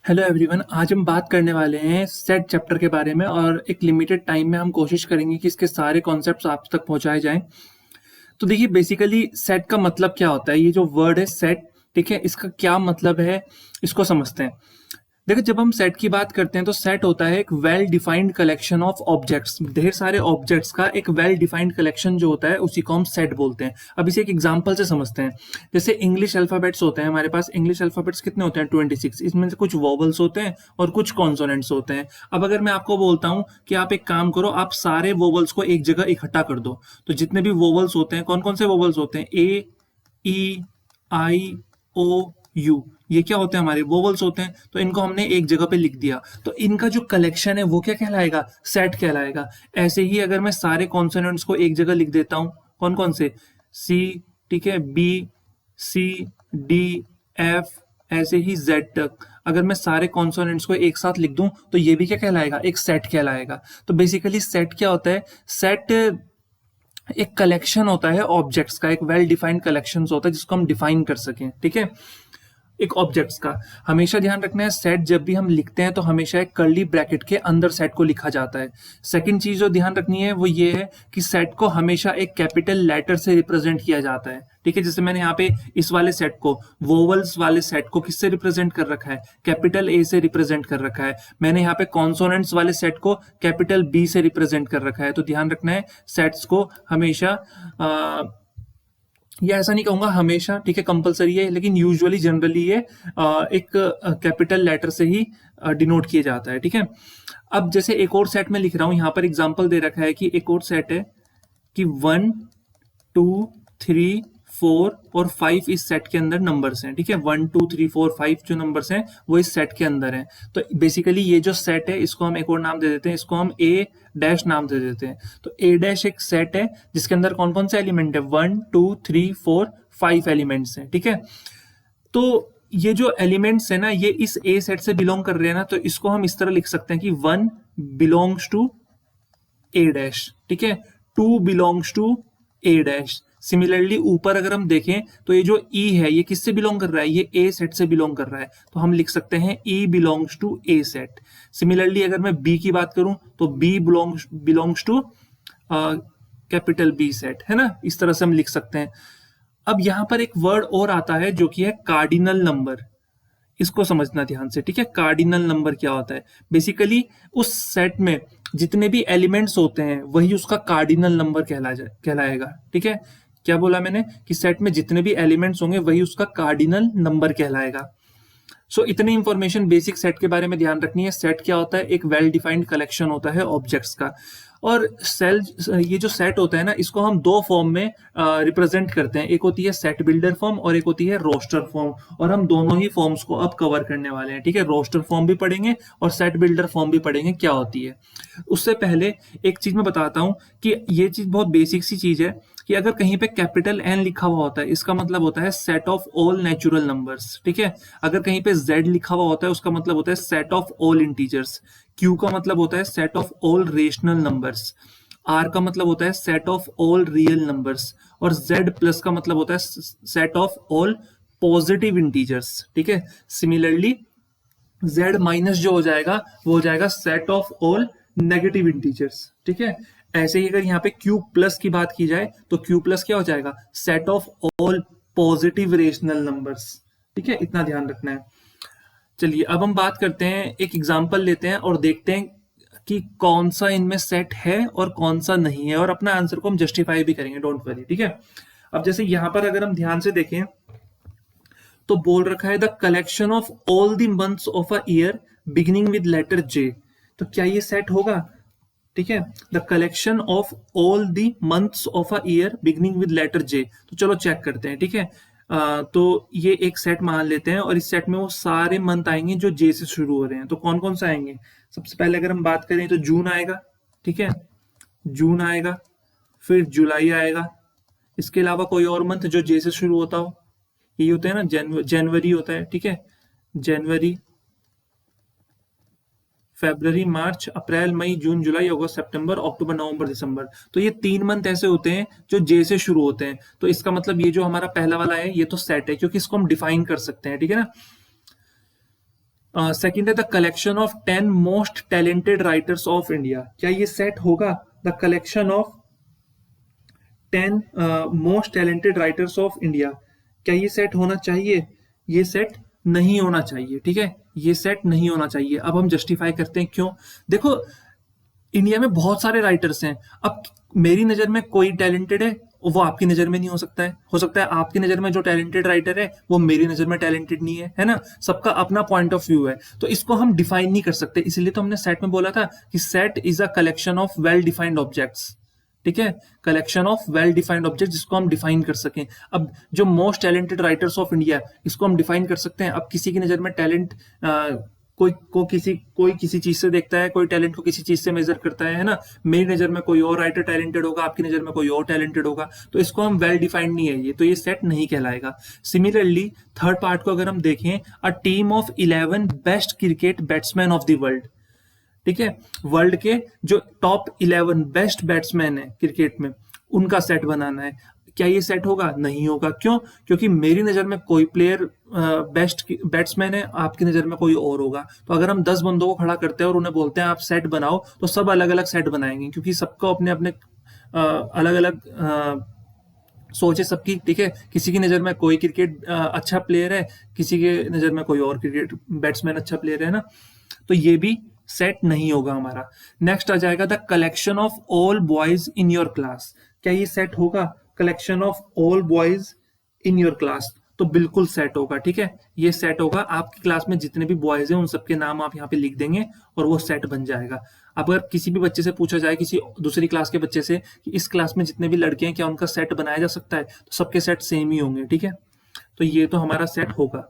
Hello everyone. आज हम बात करने वाले हैं सेट चैप्टर के बारे में और एक लिमिटेड टाइम में हम कोशिश करेंगे कि इसके सारे कॉन्सेप्ट्स आप तक पहुंचाए जाएं। तो देखिए, बेसिकली सेट का मतलब क्या होता है। ये जो वर्ड है सेट, ठीक है, इसका क्या मतलब है इसको समझते हैं। देखो, जब हम सेट की बात करते हैं तो सेट होता है एक well defined collection of objects. ढेर सारे ऑब्जेक्ट्स का एक वेल डिफाइंड कलेक्शन जो होता है उसी को हम सेट बोलते हैं। अब इसे एक एग्जांपल से समझते हैं। जैसे इंग्लिश अल्फाबेट्स होते हैं हमारे पास। इंग्लिश अल्फाबेट्स कितने होते हैं? 26। इसमें से कुछ वोवल्स होते हैं और कुछ कॉन्सोनेंट्स होते हैं। अब अगर मैं आपको बोलता हूं कि आप एक काम करो, आप सारे वोवल्स को एक जगह इकट्ठा कर दो, तो जितने भी वोवल्स होते हैं, कौन कौन से वोवल्स होते हैं? ए, ई, आई, ओ, यू, ये क्या होते हैं? हमारे वोवल्स होते हैं। तो इनको हमने एक जगह पे लिख दिया, तो इनका जो कलेक्शन है वो क्या कहलाएगा? सेट कहलाएगा। ऐसे ही अगर मैं सारे कॉन्सोनेंट्स को एक जगह लिख देता हूं, कौन कौन से? सी, ठीक है, बी, सी, डी, एफ, ऐसे ही जेड तक अगर मैं सारे कॉन्सोनेंट्स को एक साथ लिख दूं तो ये भी क्या कहलाएगा? एक सेट कहलाएगा। तो बेसिकली सेट क्या होता है? सेट एक कलेक्शन होता है ऑब्जेक्ट्स का, एक वेल डिफाइंड कलेक्शन होता है जिसको हम डिफाइन कर सकें, ठीक है, एक ऑब्जेक्ट्स का। हमेशा ध्यान रखना है, सेट जब भी हम लिखते हैं तो हमेशा एक कर्ली ब्रैकेट के अंदर सेट को लिखा जाता है। सेकंड चीज जो ध्यान रखनी है वो ये है कि सेट को हमेशा एक कैपिटल लेटर से रिप्रेजेंट किया जाता है, ठीक है। जैसे मैंने यहाँ पे इस वाले सेट को, वोवल्स वाले सेट को किससे रिप्रेजेंट कर रखा है? कैपिटल ए से रिप्रेजेंट कर रखा है। मैंने यहाँ पे कॉन्सोनेंट्स वाले सेट को कैपिटल बी से रिप्रेजेंट कर रखा है। तो ध्यान रखना है, सेट्स को हमेशा ये ऐसा नहीं कहूंगा हमेशा, ठीक है, कंपलसरी है, लेकिन यूजुअली जनरली ये एक कैपिटल लेटर से ही डिनोट किया जाता है, ठीक है। अब जैसे एक और सेट में लिख रहा हूं, यहां पर एग्जांपल दे रखा है कि एक और सेट है कि 1, 2, 3, 4 और 5 इस सेट के अंदर नंबर्स हैं, ठीक है। 1, 2, 3, 4, 5 जो नंबर्स हैं वो इस सेट के अंदर हैं। तो बेसिकली ये जो सेट है इसको हम एक और नाम दे देते हैं, इसको हम ए डैश नाम दे देते हैं। तो ए डैश एक सेट है जिसके अंदर कौन कौन से एलिमेंट है? 1, 2, 3, 4, 5 एलिमेंट्स हैं, ठीक है। तो ये जो एलिमेंट्स है ना, ये इस ए सेट से बिलोंग कर रहे हैं ना, तो इसको हम इस तरह लिख सकते हैं कि 1 बिलोंग्स टू ए डैश, ठीक है, 2 belongs to A dash. Similarly ऊपर अगर हम देखें तो ये जो ई है ये किससे बिलोंग कर रहा है? ये ए सेट से बिलोंग कर रहा है, तो हम लिख सकते हैं e belongs to A set. Similarly अगर मैं बी की बात करूं तो B belongs to capital B set, है ना। इस तरह से हम लिख सकते हैं। अब यहां पर एक वर्ड और आता है जो कि है कार्डिनल नंबर। इसको समझना ध्यान से, ठीक है। कार्डिनल नंबर क्या होता है? बेसिकली उस सेट में जितने भी एलिमेंट्स होते हैं वही उसका कार्डिनल नंबर कहलाएगा, ठीक है। क्या बोला मैंने? कि सेट में जितने भी एलिमेंट्स होंगे वही उसका कार्डिनल नंबर कहलाएगा। सो इतनी इंफॉर्मेशन बेसिक सेट के बारे में ध्यान रखनी है। सेट क्या होता है? एक वेल डिफाइंड कलेक्शन होता है ऑब्जेक्ट्स का। और सेल, ये जो सेट होता है ना, इसको हम दो फॉर्म में रिप्रेजेंट करते हैं। एक होती है सेट बिल्डर फॉर्म और एक होती है रोस्टर फॉर्म। और हम दोनों ही फॉर्म्स को अब कवर करने वाले हैं, ठीक है। रोस्टर फॉर्म भी पढ़ेंगे और सेट बिल्डर फॉर्म भी पढ़ेंगे क्या होती है। उससे पहले एक चीज मैं बताता हूं कि ये चीज बहुत बेसिक सी चीज है कि अगर कहीं पे कैपिटल एन लिखा हुआ होता है इसका मतलब होता है set of all natural numbers, ठीक है। अगर कहीं पे जेड लिखा हुआ होता है उसका मतलब होता है set of all integers. Q का मतलब होता है set of all rational numbers. R का मतलब होता है set of all real numbers. और जेड प्लस का मतलब होता है set of all positive integers, ठीक है। सिमिलरली जेड माइनस जो हो जाएगा वो हो जाएगा set of all negative integers, ठीक है। ऐसे ही अगर यहाँ पे क्यू प्लस की बात की जाए तो क्यू प्लस क्या हो जाएगा? Set of all positive rational numbers, ठीक है। इतना ध्यान रखना है। चलिए अब हम बात करते हैं, एक एग्जांपल लेते हैं और देखते हैं कि कौन सा इनमें सेट है और कौन सा नहीं है, और अपना आंसर को हम जस्टिफाई भी करेंगे, डोंट वरी, ठीक है। अब जैसे यहां पर अगर हम ध्यान से देखें तो बोल रखा है the collection of all the months of a year beginning with letter J. तो क्या ये सेट होगा? ठीक है, the collection of all the months of a year beginning with letter J. तो चलो चेक करते हैं, ठीक है। तो ये एक सेट मान लेते हैं और इस सेट में वो सारे मंथ आएंगे जो जे से शुरू हो रहे हैं। तो कौन कौन सा आएंगे? सबसे पहले अगर हम बात करें तो जून आएगा, ठीक है, जून आएगा, फिर जुलाई आएगा। इसके अलावा कोई और मंथ जो जे से शुरू होता हो? ये होता है ना, जनवरी होता है, ठीक है, जनवरी, फरवरी, मार्च, अप्रैल, मई, जून, जुलाई, अगस्त, सितंबर, अक्टूबर, नवंबर, दिसंबर। तो ये 3 मंथ ऐसे होते हैं जो जे से शुरू होते हैं। तो इसका मतलब ये जो हमारा पहला वाला है ये तो सेट है क्योंकि इसको हम डिफाइन कर सकते हैं, ठीक है ना। सेकंड है the collection of 10 most talented writers of India. क्या ये सेट होगा? The collection of 10 most talented writers of India, क्या ये सेट होना चाहिए? ये सेट नहीं होना चाहिए, ठीक है, ये सेट नहीं होना चाहिए। अब हम जस्टिफाई करते हैं क्यों। देखो, इंडिया में बहुत सारे राइटर्स हैं। अब मेरी नज़र में कोई टैलेंटेड है, वो आपकी नज़र में नहीं हो सकता है आपकी नज़र में जो टैलेंटेड राइटर है वो मेरी नज़र में टैलेंटेड नहीं है ना। सबका अपना पॉइंट ऑफ व्यू है, तो इसको हम डिफाइन नहीं कर सकते। इसलिए तो हमने सेट में बोला था कि set is a collection of well defined objects, ठीक है, collection of well defined object जिसको हम डिफाइन कर सकें। अब जो most talented writers of India, इसको हम डिफाइन कर सकते हैं। अब किसी की नज़र में टैलेंट कोई किसी चीज से देखता है, कोई टैलेंट को किसी चीज से मेजर करता है ना। मेरी नजर में कोई और राइटर टैलेंटेड होगा, आपकी नजर में कोई और टैलेंटेड होगा, तो इसको हम वेल डिफाइंड नहीं है ये, तो ये सेट नहीं कहलाएगा। सिमिलरली थर्ड पार्ट को अगर हम देखें, a team of 11 best cricket batsman of the world, ठीक है, वर्ल्ड के जो टॉप 11 बेस्ट बैट्समैन है क्रिकेट में, उनका सेट बनाना है। क्या ये सेट होगा? नहीं होगा। क्यों? क्योंकि मेरी नज़र में कोई प्लेयर बेस्ट बैट्समैन है, आपकी नज़र में कोई और होगा। तो अगर हम 10 बंदों को खड़ा करते हैं और उन्हें बोलते हैं आप सेट बनाओ, तो सब अलग अलग सेट बनाएंगे, क्योंकि सबको अपने अपने अलग अलग सोच है सबकी, ठीक है। किसी की नज़र में कोई क्रिकेट अच्छा प्लेयर है, किसी के नज़र में कोई और क्रिकेट बैट्समैन अच्छा प्लेयर है ना, तो ये भी सेट नहीं होगा हमारा। नेक्स्ट आ जाएगा the collection of all boys in your class. क्या ये सेट होगा? Collection of all boys in your class, तो बिल्कुल सेट होगा, ठीक है, ये सेट होगा। आपकी क्लास में जितने भी बॉयज हैं उन सबके नाम आप यहाँ पे लिख देंगे और वो सेट बन जाएगा। अब अगर किसी भी बच्चे से पूछा जाए, किसी दूसरी क्लास के बच्चे से, कि इस क्लास में जितने भी लड़के हैं क्या उनका सेट बनाया जा सकता है, तो सबके सेट सेम ही होंगे, ठीक है, तो ये तो हमारा सेट होगा।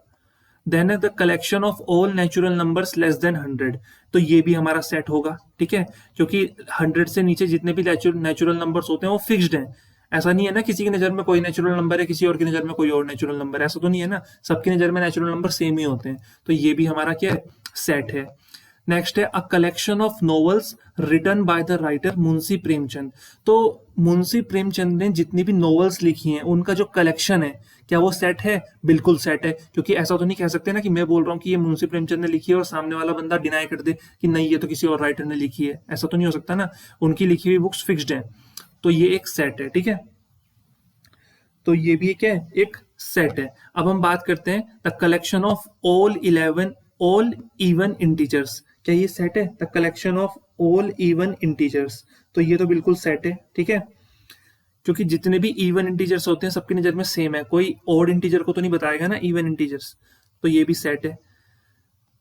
देन है the collection of all natural numbers less than 100, तो ये भी हमारा सेट होगा, ठीक है, क्योंकि 100 से नीचे जितने भी नेचुरल नंबर्स होते हैं वो फिक्स्ड हैं। ऐसा नहीं है ना किसी की नज़र में कोई नेचुरल नंबर है, किसी और की नज़र में कोई और नेचुरल नंबर है, ऐसा तो नहीं है ना, सबकी नज़र में नेचुरल नंबर सेम ही होते हैं, तो ये भी हमारा क्या है? सेट है। नेक्स्ट है a collection of novels written by the writer Munshi Premchand. तो मुंशी प्रेमचंद ने जितनी भी नॉवेल्स लिखी हैं उनका जो कलेक्शन है, क्या वो सेट है? बिल्कुल सेट है, क्योंकि ऐसा तो नहीं कह सकते ना कि मैं बोल रहा हूँ कि ये मुंशी प्रेमचंद ने लिखी है और सामने वाला बंदा डिनाई कर दे कि नहीं ये तो किसी और राइटर ने लिखी है, ऐसा तो नहीं हो सकता ना। उनकी लिखी हुई बुक्स फिक्स्ड हैं, तो ये एक सेट है, ठीक है, तो ये भी क्या है? एक सेट है। अब हम बात करते हैं the collection of all even integers. क्या ये सेट है? The collection of all even integers, तो ये तो बिल्कुल सेट है, ठीक है, क्योंकि जितने भी इवन इंटीजर्स होते हैं सबकी नजर में सेम है, कोई ऑड इंटीजर को तो नहीं बताएगा ना इवन इंटीजर्स, तो ये भी सेट है।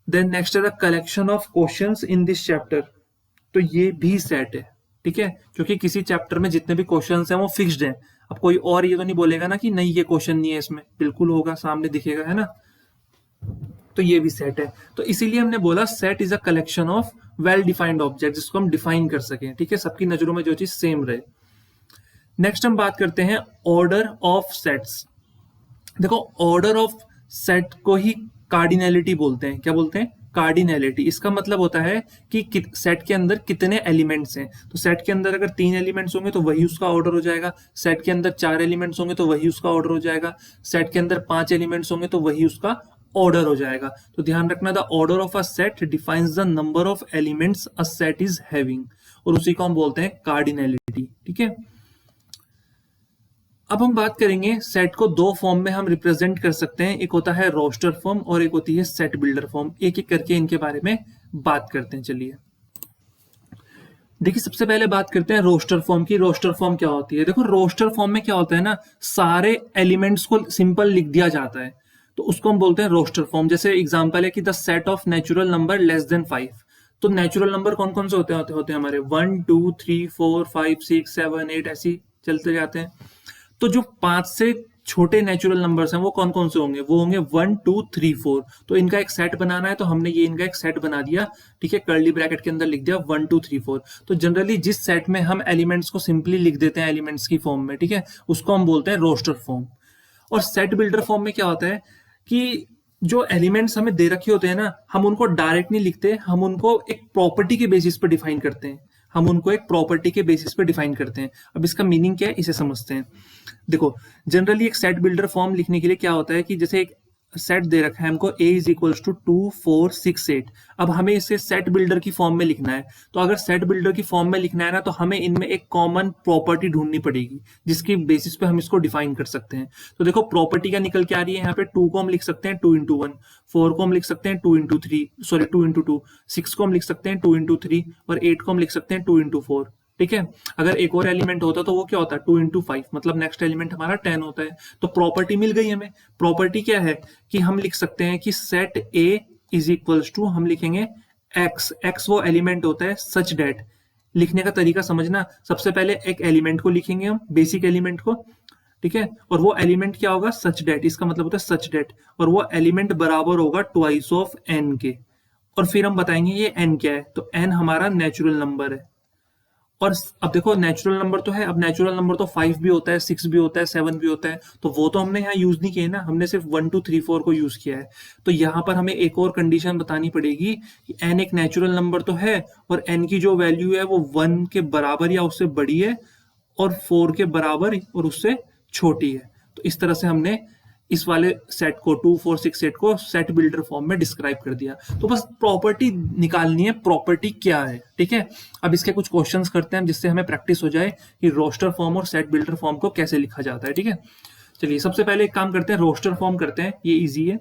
देन नेक्स्ट है the collection of questions in this chapter, तो ये भी सेट है, ठीक है, क्योंकि किसी चैप्टर में जितने भी क्वेश्चंस हैं वो फिक्स्ड हैं। अब कोई और ये तो नहीं बोलेगा ना कि नहीं ये क्वेश्चन नहीं है इसमें, बिल्कुल होगा, सामने दिखेगा, है ना, तो ये भी सेट है। तो इसीलिए हमने बोला set is a collection of well defined object, जिसको हम डिफाइन कर सकें, ठीक है, सबकी नजरों में जो चीज सेम रहे। नेक्स्ट हम बात करते हैं ऑर्डर ऑफ सेट्स। देखो, ऑर्डर ऑफ सेट को ही कार्डिनैलिटी बोलते हैं। क्या बोलते हैं? कार्डिनैलिटी। इसका मतलब होता है कि सेट के अंदर कितने एलिमेंट्स हैं। तो सेट के अंदर अगर 3 एलिमेंट्स होंगे तो वही उसका ऑर्डर हो जाएगा, सेट के अंदर 4 एलिमेंट्स होंगे तो वही उसका ऑर्डर हो जाएगा, सेट के अंदर 5 एलिमेंट्स होंगे तो वही उसका ऑर्डर हो जाएगा। तो ध्यान रखना, the order of a set defines the number of elements a set is having, और उसी को हम बोलते हैं कार्डिनैलिटी, ठीक है। अब हम बात करेंगे सेट को 2 फॉर्म में हम रिप्रेजेंट कर सकते हैं, एक होता है रोस्टर फॉर्म और एक होती है सेट बिल्डर फॉर्म। एक एक करके इनके बारे में बात करते हैं। चलिए देखिए, सबसे पहले बात करते हैं रोस्टर फॉर्म की। रोस्टर फॉर्म क्या होती है? देखो, रोस्टर फॉर्म में क्या होता है ना, सारे एलिमेंट्स को सिंपल लिख दिया जाता है, तो उसको हम बोलते हैं रोस्टर फॉर्म। जैसे एग्जांपल है कि the set of natural number less then 5, तो नेचुरल नंबर कौन कौन से होते हैं हमारे? 1 2 3 4 5 6 7 8 ऐसे चलते जाते हैं। तो जो 5 से छोटे नेचुरल नंबर्स हैं वो कौन कौन से होंगे? वो होंगे 1 2 3 4। तो इनका एक सेट बनाना है, तो हमने ये इनका एक सेट बना दिया, ठीक है, कर्ली ब्रैकेट के अंदर लिख दिया 1 2 3 4। तो जनरली जिस सेट में हम एलिमेंट्स को सिंपली लिख देते हैं एलिमेंट्स की फॉर्म में, ठीक है, उसको हम बोलते हैं रोस्टर फॉर्म। और सेट बिल्डर फॉर्म में क्या होता है कि जो एलिमेंट्स हमें दे रखे होते हैं ना, हम उनको डायरेक्ट नहीं लिखते, हम उनको एक प्रॉपर्टी के बेसिस पर डिफाइन करते हैं। हम उनको एक प्रॉपर्टी के बेसिस पे डिफाइन करते हैं। अब इसका मीनिंग क्या है, इसे समझते हैं। देखो, जनरली एक सेट बिल्डर फॉर्म लिखने के लिए क्या होता है कि जैसे एक सेट दे रखा है हमको a इज इक्वल्स टू 2 4 6 8। अब हमें इसे सेट बिल्डर की फॉर्म में लिखना है। तो अगर सेट बिल्डर की फॉर्म में लिखना है ना, तो हमें इनमें एक कॉमन प्रॉपर्टी ढूंढनी पड़ेगी जिसकी बेसिस पे हम इसको डिफाइन कर सकते हैं। तो देखो प्रॉपर्टी क्या निकल के आ रही है यहाँ पे, 2 को हम लिख सकते हैं 2 into 1, 4 को हम लिख सकते हैं 2 into 3, सॉरी 2 into 2, 6 को हम लिख सकते हैं 2 into 3 और 8 को हम लिख सकते हैं 2 into 4। ठीक है। अगर एक और एलिमेंट होता तो वो क्या होता है 2 into 5, मतलब नेक्स्ट एलिमेंट हमारा 10 होता है। तो प्रॉपर्टी मिल गई हमें। प्रॉपर्टी क्या है कि हम लिख सकते हैं कि set A is equals to, हम लिखेंगे एक्स वो एलिमेंट होता है सच डेट। लिखने का तरीका समझना, सबसे पहले एक एलिमेंट को लिखेंगे हम, बेसिक एलिमेंट को, ठीक है, और वो एलिमेंट क्या होगा सच डेट, इसका मतलब होता है सच डेट, और वो एलिमेंट बराबर होगा ट्वाइस ऑफ एन के। और फिर हम बताएंगे ये एन क्या है, तो एन हमारा नेचुरल नंबर है। और अब देखो नेचुरल नंबर तो है, अब नेचुरल नंबर तो 5 भी होता है, 6 भी होता है, 7 भी होता है, तो वो तो हमने यहाँ यूज नहीं किए ना, हमने सिर्फ 1 2 3 4 को यूज किया है। तो यहाँ पर हमें एक और कंडीशन बतानी पड़ेगी कि n एक नेचुरल नंबर तो है और n की जो वैल्यू है वो 1 के बराबर या उससे बड़ी है और 4 के बराबर और उससे छोटी है। तो इस तरह से हमने इस वाले सेट को 2 4 6 8 को सेट बिल्डर फॉर्म में डिस्क्राइब कर दिया। तो बस प्रॉपर्टी निकालनी है, प्रॉपर्टी क्या है, ठीक है। अब इसके कुछ क्वेश्चंस करते हैं जिससे हमें प्रैक्टिस हो जाए कि रोस्टर फॉर्म और सेट बिल्डर फॉर्म को कैसे लिखा जाता है, ठीक है। चलिए सबसे पहले एक काम करते हैं, रोस्टर फॉर्म करते हैं, ये इजी है।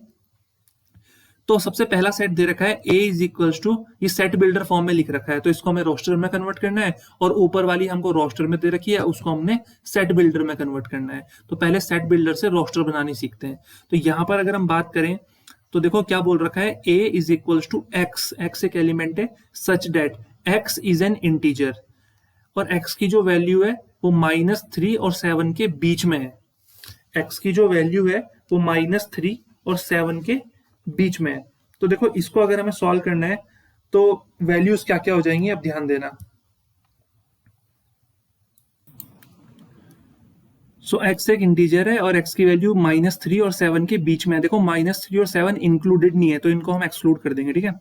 तो सबसे पहला सेट दे रखा है a इज इक्वल्स टू, ये सेट बिल्डर फॉर्म में लिख रखा है, तो इसको हमें रोस्टर में कन्वर्ट करना है, और ऊपर वाली हमको रोस्टर में दे रखी है, उसको हमने सेट बिल्डर में कन्वर्ट करना है। तो पहले सेट बिल्डर से रोस्टर बनानी सीखते हैं। तो यहां पर अगर हम बात करें तो देखो क्या बोल रखा है, a is equals to x, x एक एलिमेंट है such that x is an integer, और x की जो वैल्यू है वो -3 और 7 के बीच में है। x की जो वैल्यू है वो -3 और 7 के बीच में है। तो देखो इसको अगर हमें सॉल्व करना है तो वैल्यूज क्या क्या हो जाएंगी, अब ध्यान देना। x एक इंटीजर है और x की वैल्यू -3 और 7 के बीच में है। देखो -3 और 7 इंक्लूडेड नहीं है, तो इनको हम एक्सक्लूड कर देंगे, ठीक है।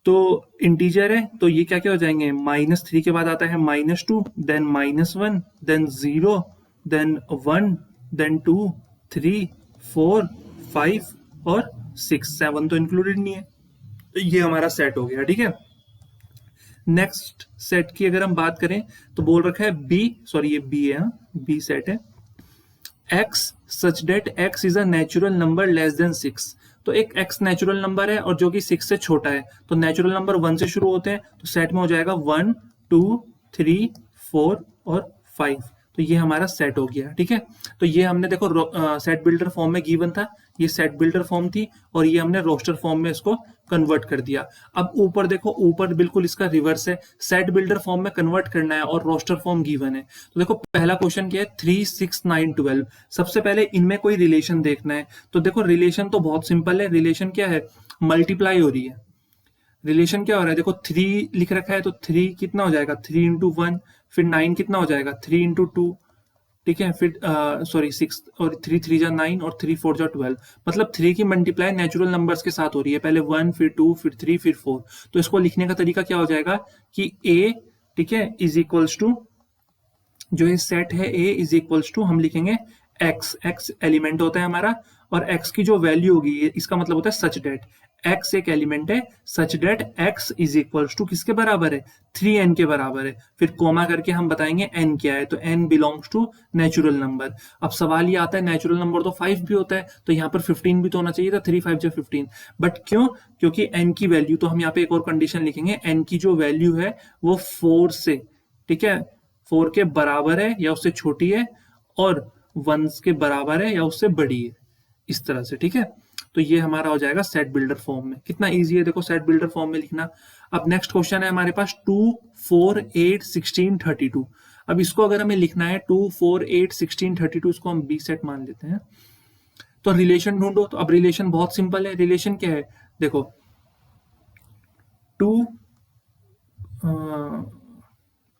तो इंटीजर है तो ये क्या क्या हो जाएंगे, -3 के बाद आता है -2, देन -1, देन 0, देन 1, देन 2, 3, 4, 5 और 6, 7 तो इंक्लूडेड नहीं है। तो ये हमारा सेट हो गया, ठीक है। नेक्स्ट सेट की अगर हम बात करें तो बोल रखा है बी, सॉरी ये बी है, बी सेट है, x such that x is a natural number less than 6। तो एक x नेचुरल नंबर है और जो कि 6 से छोटा है, तो नेचुरल नंबर 1 से शुरू होते हैं, तो सेट में हो जाएगा 1 2 3 4 और 5। तो ये हमारा सेट हो गया, ठीक है। तो ये हमने देखो सेट बिल्डर फॉर्म में गिवन था, ये सेट बिल्डर फॉर्म थी, और ये हमने रोस्टर फॉर्म में इसको कन्वर्ट कर दिया। अब ऊपर देखो, ऊपर बिल्कुल इसका रिवर्स है, सेट बिल्डर फॉर्म में कन्वर्ट करना है और रोस्टर फॉर्म गिवन है। तो देखो पहला क्वेश्चन क्या है, 3 6 9 12। सबसे पहले इनमें कोई रिलेशन देखना है। तो देखो रिलेशन तो बहुत सिंपल है, रिलेशन क्या है, मल्टीप्लाई हो रही है। रिलेशन क्या हो रहा है, देखो 3 लिख रखा है तो 3 कितना हो जाएगा 3 इंटू 1, फिर 9 कितना हो जाएगा 3 इंटू 2, ठीक है, फिर सॉरी 6 और 3 3 जा 9 और 3 4 जा 12, मतलब 3 की मल्टीप्लाई नेचुरल नंबर्स के साथ हो रही है, पहले 1 फिर 2 फिर 3 फिर 4। तो इसको लिखने का तरीका क्या हो जाएगा कि a, ठीक है, इज इक्वल्स टू, जो ये सेट है a इज इक्वल्स टू, हम लिखेंगे x एलिमेंट होता है हमारा, और x की जो वैल्यू होगी इसका मतलब होता है सच डेट, x एक एलिमेंट है such that x is equals to किसके बराबर है, 3n के बराबर है। फिर कोमा करके हम बताएंगे n क्या है, तो n belongs to natural number. अब सवाल ये आता है नेचुरल नंबर तो 5 भी होता है, तो यहाँ पर 15 भी तो होना चाहिए था, 3 5 जा 15, बट क्यों, क्योंकि n की वैल्यू, तो हम यहाँ पे एक और कंडीशन लिखेंगे, n की जो वैल्यू है वो 4 से, ठीक है, 4 के बराबर है या उससे छोटी है, और 1 के बराबर है या उससे बड़ी है, इस तरह से, ठीक है। तो ये हमारा हो जाएगा सेट बिल्डर फॉर्म में। कितना इजी है देखो सेट बिल्डर फॉर्म में लिखना। अब नेक्स्ट क्वेश्चन है हमारे पास 2 4 8 16 32। अब इसको अगर हमें लिखना है 2 4 8 16 32, इसको हम बी सेट मान लेते हैं। तो रिलेशन ढूंढो। तो अब रिलेशन बहुत सिंपल है, रिलेशन क्या है, देखो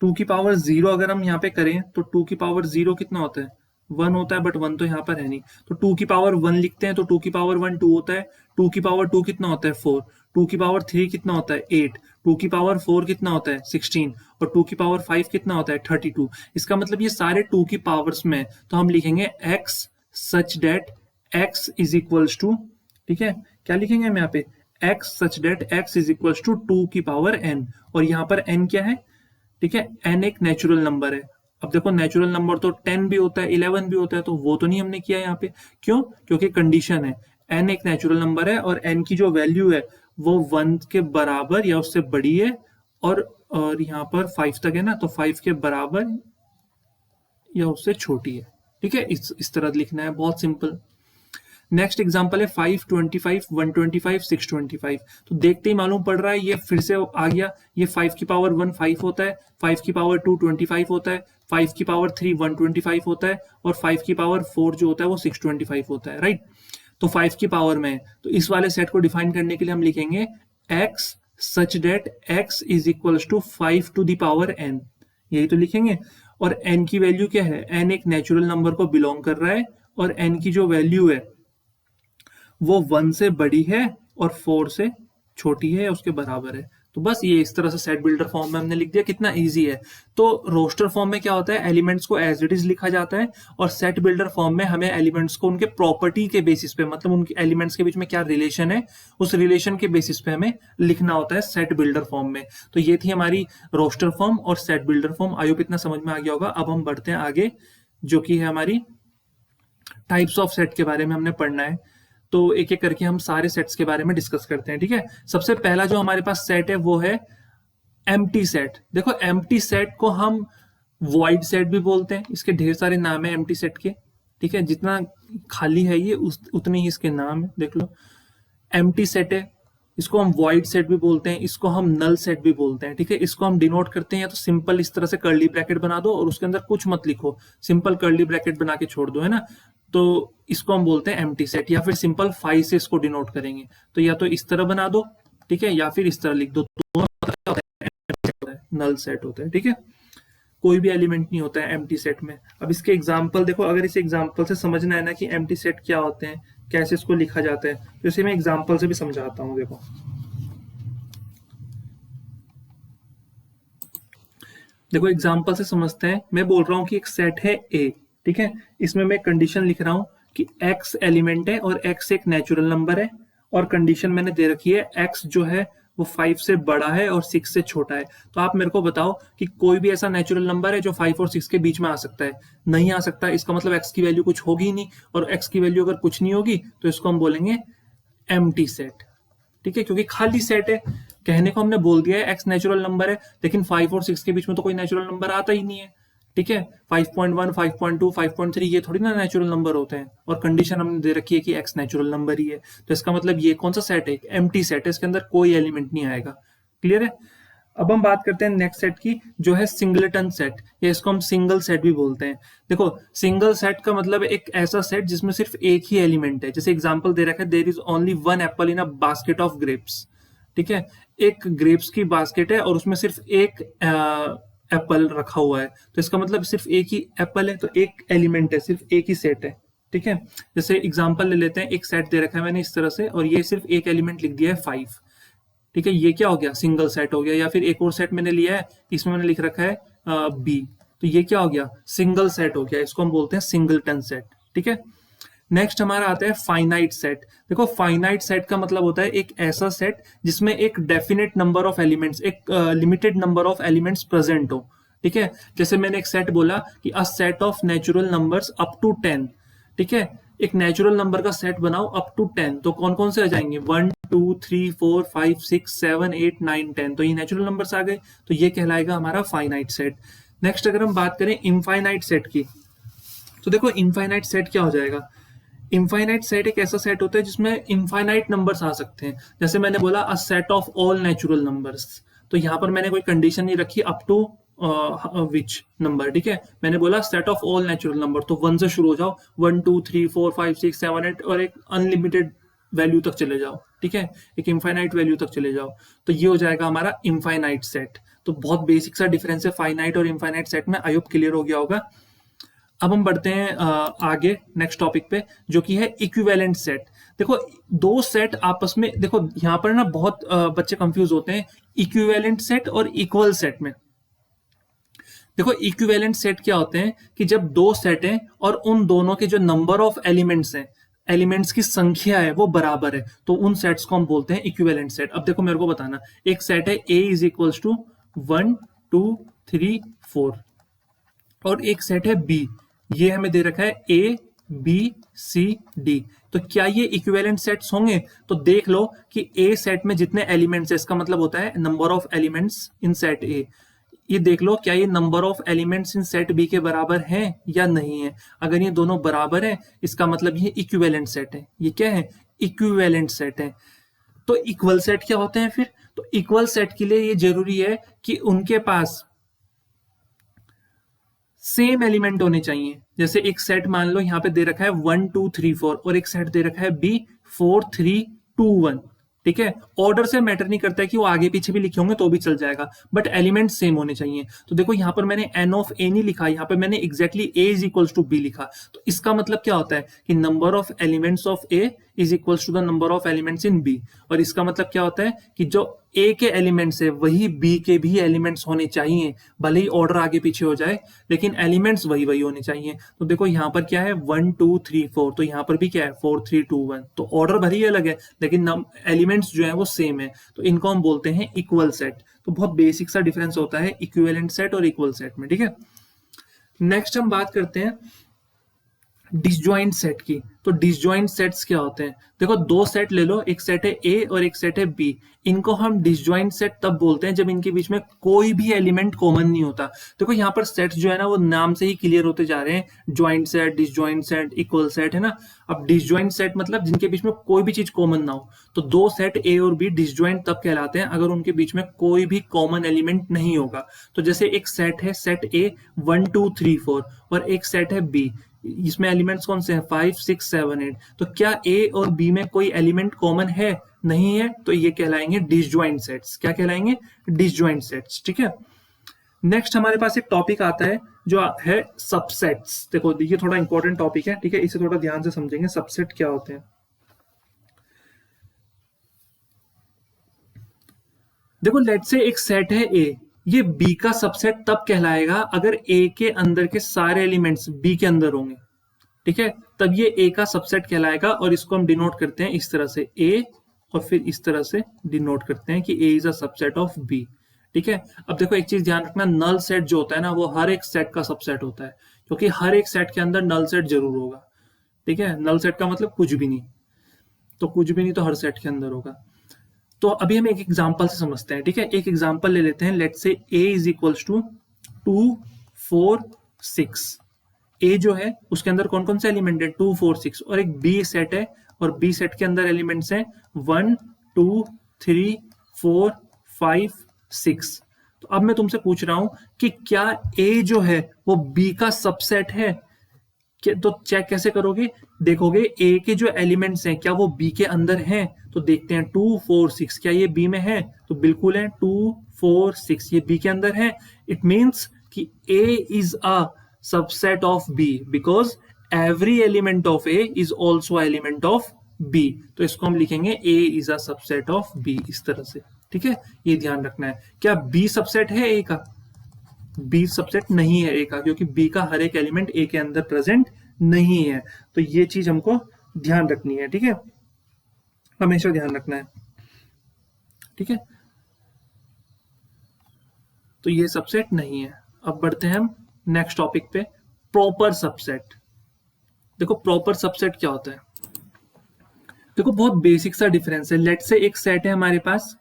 2 की पावर 0 अगर हम यहाँ पे करें तो 2 की पावर 0 कितना होता है, 1 होता है, बट 1 तो यहाँ पर है नहीं, तो 2 की पावर 1 लिखते हैं, तो 2 की पावर 1 2 होता है, 2 की पावर 2 कितना होता है 4, 2 की पावर 3 कितना होता है 8, 2 की पावर 4 कितना होता है 16, और 2 की पावर 5 कितना होता है 32। इसका मतलब ये सारे 2 की पावर्स में, तो हम लिखेंगे x such that x is equals to ठीक है, क्या लिखेंगे हम यहाँ पे, x such that x is equals to 2 की पावर n, और यहाँ पर n क्या है, ठीक है, n एक नेचुरल नंबर है। अब देखो नेचुरल नंबर तो 10 भी होता है, 11 भी होता है, तो वो तो नहीं हमने किया यहाँ पे, क्यों, क्योंकि कंडीशन है n एक नेचुरल नंबर है और n की जो वैल्यू है वो 1 के बराबर या उससे बड़ी है, और यहाँ पर 5 तक है ना, तो 5 के बराबर या उससे छोटी है। ठीक है, इस तरह लिखना है, बहुत सिंपल। नेक्स्ट एग्जांपल है 5, 25, 125, 625। तो देखते ही मालूम पड़ रहा है ये फिर से आ गया, ये 5 की पावर 1 5 होता है, 5 की पावर 2 25 होता है, 5 की पावर 3 125 होता है, और 5 की पावर 4 जो होता है वो 625 होता है, राइट। तो 5 की पावर में है, तो इस वाले सेट को डिफाइन करने के लिए हम लिखेंगे x such that x is equals to 5 to the power n, यही तो लिखेंगे। और n की वैल्यू क्या है, n एक नेचुरल नंबर को बिलोंग कर रहा है, और n की जो वैल्यू है वो 1 से बड़ी है और 4 से छोटी है, उसके बराबर है। तो बस ये इस तरह से सेट बिल्डर फॉर्म में हमने लिख दिया, कितना इजी है। तो रोस्टर फॉर्म में क्या होता है, एलिमेंट्स को एज इट इज लिखा जाता है, और सेट बिल्डर फॉर्म में हमें एलिमेंट्स को उनके प्रॉपर्टी के बेसिस पे, मतलब उनके एलिमेंट्स के बीच में क्या रिलेशन है, उस रिलेशन के बेसिस पे हमें लिखना होता है सेट बिल्डर फॉर्म में। तो ये थी हमारी रोस्टर फॉर्म और set builder form. I hope इतना समझ में आ गया होगा। अब हम बढ़ते हैं आगे, जो कि है हमारी टाइप्स ऑफ सेट के बारे में हमने पढ़ना है। तो एक एक करके हम सारे सेट्स के बारे में डिस्कस करते हैं, ठीक है। सबसे पहला जो हमारे पास सेट है वो है एम्प्टी सेट। देखो एम्प्टी सेट को हम वॉइड सेट भी बोलते हैं, इसके ढेर सारे नाम है एम्प्टी सेट के, ठीक है, जितना खाली है ये उतने ही इसके नाम है, देख लो। एम्प्टी सेट है, इसको हम वॉइड सेट भी बोलते हैं, इसको हम नल सेट भी बोलते हैं, ठीक है। इसको हम डिनोट करते हैं या तो सिंपल इस तरह से कर्ली ब्रैकेट बना दो और उसके अंदर कुछ मत लिखो, सिंपल कर्ली ब्रैकेट बना के छोड़ दो, है ना। तो इसको हम बोलते हैं एम्प्टी सेट, या फिर सिंपल फाई से इसको डिनोट करेंगे। तो या तो इस तरह बना दो, ठीक है, या फिर इस तरह लिख दो, तो नल सेट होता है, ठीक है। कोई भी एलिमेंट नहीं होता है एम्प्टी सेट में। अब इसके एग्जाम्पल देखो, अगर इस एग्जाम्पल से समझना है ना कि एम्प्टी सेट क्या होते हैं, कैसे इसको लिखा जाता है, तो इसे मैं एग्जाम्पल से भी समझाता हूँ। देखो एग्जाम्पल से समझते हैं। मैं बोल रहा हूँ कि एक सेट है ए, ठीक है, इसमें मैं कंडीशन लिख रहा हूँ कि x एलिमेंट है और x एक नेचुरल नंबर है, और कंडीशन मैंने दे रखी है x जो है वो 5 से बड़ा है और 6 से छोटा है। तो आप मेरे को बताओ कि कोई भी ऐसा नेचुरल नंबर है जो 5 और 6 के बीच में आ सकता है? नहीं आ सकता। इसका मतलब x की वैल्यू कुछ होगी ही नहीं, और x की वैल्यू अगर कुछ नहीं होगी तो इसको हम बोलेंगे एम्प्टी सेट, ठीक है, क्योंकि खाली सेट है। कहने को हमने बोल दिया है x नेचुरल नंबर है, लेकिन 5 और 6 के बीच में तो कोई नेचुरल नंबर आता ही नहीं है, ठीक है। 5.1, 5.2, 5.3 ये थोड़ी ना नेचुरल नंबर होते हैं, और कंडीशन हमने दे रखी है कि x नेचुरल नंबर ही है। तो इसका मतलब ये कौन सा सेट है, एम्प्टी सेट है, इसके अंदर कोई एलिमेंट नहीं आएगा। क्लियर है। अब हम बात करते हैं नेक्स्ट सेट की, जो है सिंगलटन सेट, या इसको हम सिंगल सेट भी बोलते हैं। देखो सिंगल सेट का मतलब एक ऐसा सेट जिसमें सिर्फ एक ही एलिमेंट है। जैसे एग्जांपल दे रखा है, there is only one apple in a basket of grapes, ठीक है, एक ग्रेप्स की बास्केट है और उसमें सिर्फ एक एप्पल रखा हुआ है, तो इसका मतलब सिर्फ एक ही एप्पल है, तो एक एलिमेंट है, सिर्फ एक ही सेट है, ठीक है। जैसे एग्जांपल ले लेते हैं, एक सेट दे रखा है मैंने इस तरह से, और ये सिर्फ एक एलिमेंट लिख दिया है 5, ठीक है, ये क्या हो गया, सिंगल सेट हो गया। या फिर एक और सेट मैंने लिया है, इसमें मैंने लिख रखा है बी, तो ये क्या हो गया, सिंगल सेट हो गया, इसको हम बोलते हैं सिंगलटन सेट, ठीक है। नेक्स्ट हमारा आता है फाइनाइट सेट। देखो फाइनाइट सेट का मतलब होता है एक ऐसा सेट जिसमें एक डेफिनेट नंबर ऑफ एलिमेंट्स, एक limited number of elements present हो, ठीक है। जैसे मैंने एक सेट बोला कि a set of natural numbers up to 10, ठीक है, एक नेचुरल नंबर का सेट बनाओ अप टू 10, तो कौन कौन से आ जाएंगे, 1 2 3 4 5 6 7 8 9 10, तो ये नेचुरल नंबर्स आ गए, तो ये कहलाएगा हमारा फाइनाइट सेट। नेक्स्ट अगर हम बात करें इनफाइनाइट सेट की, तो देखो इनफाइनाइट सेट क्या हो जाएगा। इनफाइनाइट सेट एक ऐसा सेट होता है जिसमें इनफाइनाइट नंबर्स आ सकते हैं। जैसे मैंने बोला अ set of all natural numbers, तो यहाँ पर मैंने कोई कंडीशन नहीं रखी अप टू विच नंबर, ठीक है, मैंने बोला set of all natural number, तो 1 से शुरू हो जाओ, 1 2 3 4 5 6 7 8 और एक अनलिमिटेड वैल्यू तक चले जाओ, ठीक है, एक इनफाइनाइट वैल्यू तक चले जाओ, तो ये हो जाएगा हमारा इनफाइनाइट सेट। तो बहुत बेसिक सा डिफरेंस है फाइनाइट और इनफाइनाइट सेट में, आई होप क्लियर हो गया होगा। अब हम बढ़ते हैं आगे नेक्स्ट टॉपिक पे, जो कि है इक्विवेलेंट सेट। देखो दो सेट आपस में, देखो यहाँ पर ना बहुत बच्चे कंफ्यूज होते हैं इक्विवेलेंट सेट और इक्वल सेट में। देखो इक्विवेलेंट सेट क्या होते हैं कि जब दो सेट हैं और उन दोनों के जो नंबर ऑफ एलिमेंट्स हैं, एलिमेंट्स की संख्या है वो बराबर है, तो उन सेट्स को हम बोलते हैं इक्विवेलेंट सेट। अब देखो मेरे को बताना, एक सेट है A इज इक्वल्स टू 1 2 3 4 और एक सेट है B, ये हमें दे रखा है A B C D, तो क्या ये इक्विवेलेंट सेट्स होंगे? तो देख लो कि A सेट में जितने एलिमेंट्स है, इसका मतलब होता है number of elements in set A। ये देख लो क्या ये number of elements in set B के बराबर हैं या नहीं है। अगर ये दोनों बराबर है इसका मतलब ये इक्विवेलेंट सेट है। ये क्या है? इक्विवेलेंट सेट है। तो इक्वल सेट क्या होते हैं फिर? तो इक्वल सेट के लिए ये जरूरी है कि उनके पास सेम एलिमेंट होने चाहिए। जैसे एक सेट मान लो यहाँ पे दे रखा है 1 2 3 4 और एक सेट दे रखा है B 4 3 2 1, ठीक है। ऑर्डर से मैटर नहीं करता है कि वो आगे पीछे भी लिखे होंगे तो भी चल जाएगा, बट एलिमेंट सेम होने चाहिए। तो देखो यहाँ पर मैंने n ऑफ a नहीं लिखा, यहाँ पे मैंने exactly a is equals to b लिखा। तो इसका मतलब क्या होता है कि number of elements of a is equals to the number of elements in b, और इसका मतलब क्या होता है कि जो a के एलिमेंट्स है वही b के भी एलिमेंट्स होने चाहिए, भले ही ऑर्डर आगे पीछे हो जाए लेकिन एलिमेंट्स वही वही होने चाहिए। तो देखो यहाँ पर क्या है 1 2 3 4, तो यहाँ पर भी क्या है 4 3 2 1, तो ऑर्डर भले ही अलग है लेकिन एलिमेंट्स जो है वो सेम है, तो इनको हम बोलते हैं इक्वल सेट। तो बहुत बेसिक सा डिफरेंस होता है इक्विवेलेंट सेट और इक्वल सेट में, ठीक है। नेक्स्ट हम बात करते हैं डिसजॉइंट सेट की। तो डिसजॉइंट सेट्स क्या होते हैं? देखो दो सेट ले लो, एक सेट है A और एक सेट है B, इनको हम डिसजॉइंट सेट तब बोलते हैं जब इनके बीच में कोई भी एलिमेंट कॉमन नहीं होता। देखो यहाँ पर सेट्स जो है ना वो नाम से ही क्लियर होते जा रहे हैं, joint set, disjoint set, equal set, है ना। अब डिसजॉइंट सेट मतलब जिनके बीच में कोई भी चीज कॉमन ना हो। तो दो सेट A और B डिसजॉइंट तब कहलाते हैं अगर उनके बीच में कोई भी कॉमन एलिमेंट नहीं होगा। तो जैसे एक सेट है सेट A 1 2 3 4 और एक सेट है B, इसमें एलिमेंट्स कौन से हैं 5 6 7 8, तो क्या A और B में कोई एलिमेंट कॉमन है? नहीं है, तो ये कहलाएंगे डिसजॉइंट सेट्स। क्या कहलाएंगे? डिसजॉइंट सेट्स, ठीक है। नेक्स्ट हमारे पास एक टॉपिक आता है जो है सबसेट्स। देखो ये थोड़ा इंपॉर्टेंट टॉपिक है, ठीक है, इसे थोड़ा ध्यान से समझेंगे सबसेट क्या होते हैं। देखो लेट से एक सेट है A, ये B का सबसेट तब कहलाएगा अगर A के अंदर के सारे एलिमेंट्स B के अंदर होंगे, ठीक है, तब ये A का सबसेट कहलाएगा। और इसको हम डिनोट करते हैं इस तरह से A, और फिर इस तरह से डिनोट करते हैं कि A is a subset of B, ठीक है। अब देखो एक चीज ध्यान रखना, नल सेट जो होता है ना वो हर एक सेट का सबसेट होता है, क्योंकि हर एक सेट के अंदर नल सेट जरूर होगा, ठीक है। नल सेट का मतलब कुछ भी नहीं, तो कुछ भी नहीं तो हर सेट के अंदर होगा। तो अभी हम एक एग्जांपल से समझते हैं, ठीक है। एक एग्जांपल ले लेते हैं, let's say A is equals to 2 4 6। A जो है उसके अंदर कौन कौन से एलिमेंट है 2 4 6, और एक B सेट है और B सेट के अंदर एलिमेंट्स हैं 1 2 3 4 5 6। तो अब मैं तुमसे पूछ रहा हूं कि क्या A जो है वो B का सबसेट है? तो चेक कैसे करोगे? देखोगे A के जो एलिमेंट्स हैं क्या वो B के अंदर हैं? तो देखते हैं 2 4 6, क्या ये B में है? तो बिल्कुल है, 2 4 6 ये B के अंदर है। इट मीन्स कि A is a subset of B because every element of A is also element of B। तो इसको हम लिखेंगे A is a subset of B, इस तरह से, ठीक है। ये ध्यान रखना है। क्या B सबसेट है A का? B सबसेट नहीं है A का, क्योंकि B का हर एक एलिमेंट A के अंदर प्रेजेंट नहीं है। तो ये चीज हमको ध्यान रखनी है, ठीक है, हमेशा ध्यान रखना है, ठीक है। तो ये सबसेट नहीं है। अब बढ़ते हैं हम नेक्स्ट टॉपिक पे, प्रॉपर सबसेट। देखो प्रॉपर सबसेट क्या होता है? देखो बहुत बेसिक सा डिफरेंस है। लेट से एक सेट है हमारे पास,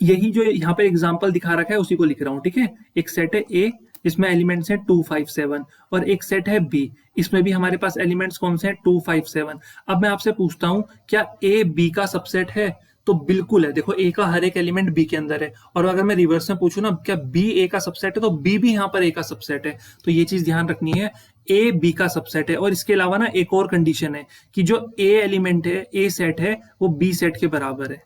यही जो यहाँ पे एग्जांपल दिखा रखा है उसी को लिख रहा हूं, ठीक है। एक सेट है A जिसमें एलिमेंट्स हैं 2 5 7, और एक सेट है B, इसमें भी हमारे पास एलिमेंट्स कौन से हैं 2 5 7। अब मैं आपसे पूछता हूं क्या A B का सबसेट है? तो बिल्कुल है। देखो A का हर एक एलिमेंट B के अंदर है, और अगर मैं रिवर्स में पूछूं ना क्या B A का सबसेट है, तो B भी यहाँ पर A का सबसेट है। तो ये चीज ध्यान रखनी है, A B का सबसेट है। और इसके अलावा ना एक और कंडीशन है कि जो A एलिमेंट है, A सेट है, वो B सेट के बराबर है,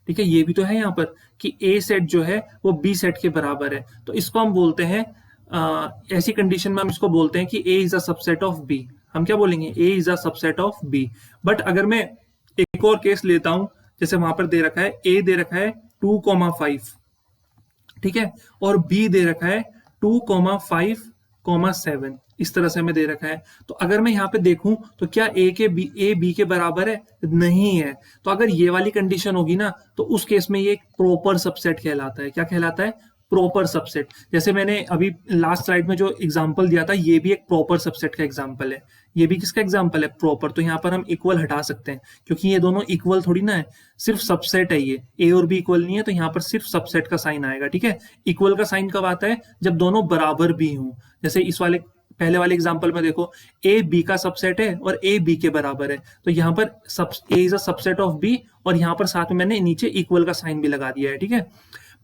ठीक है। ये भी तो है यहाँ पर कि A सेट जो है वो B सेट के बराबर है। तो इसको हम बोलते हैं ऐसी कंडीशन में हम इसको बोलते हैं कि A is a subset of B। हम क्या बोलेंगे? A is a subset of B। But अगर मैं एक और केस लेता हूं, जैसे वहां पर दे रखा है A दे रखा है 2,5, ठीक है, और B दे रखा है 2,5,7। इस तरह से हमें दे रखा है। तो अगर मैं यहाँ पे देखूं तो क्या ए बी के बराबर है? नहीं है। तो अगर ये वाली कंडीशन होगी ना तो उस केस में ये एक प्रॉपर सबसेट कहलाता है। क्या कहलाता है? Proper subset. जैसे मैंने अभी लास्ट स्लाइड में जो एग्जांपल दिया था, ये भी एक प्रॉपर सबसेट का एग्जांपल है। ये भी किसका एग्जांपल है? प्रॉपर। तो यहाँ पर हम इक्वल हटा सकते हैं क्योंकि ये दोनों इक्वल थोड़ी ना है, सिर्फ सबसेट है। ये ए और बी इक्वल नहीं है, तो यहाँ पर सिर्फ सबसेट का साइन आएगा। ठीक है। इक्वल का साइन कब आता है? जब दोनों बराबर भी हों। जैसे इस वाले पहले वाले एग्जांपल में देखो, ए बी का सबसेट है और ए बी के बराबर है, तो यहाँ पर A is a subset of B, और यहाँ पर साथ में मैंने नीचे इक्वल का साइन भी लगा दिया है। ठीक है।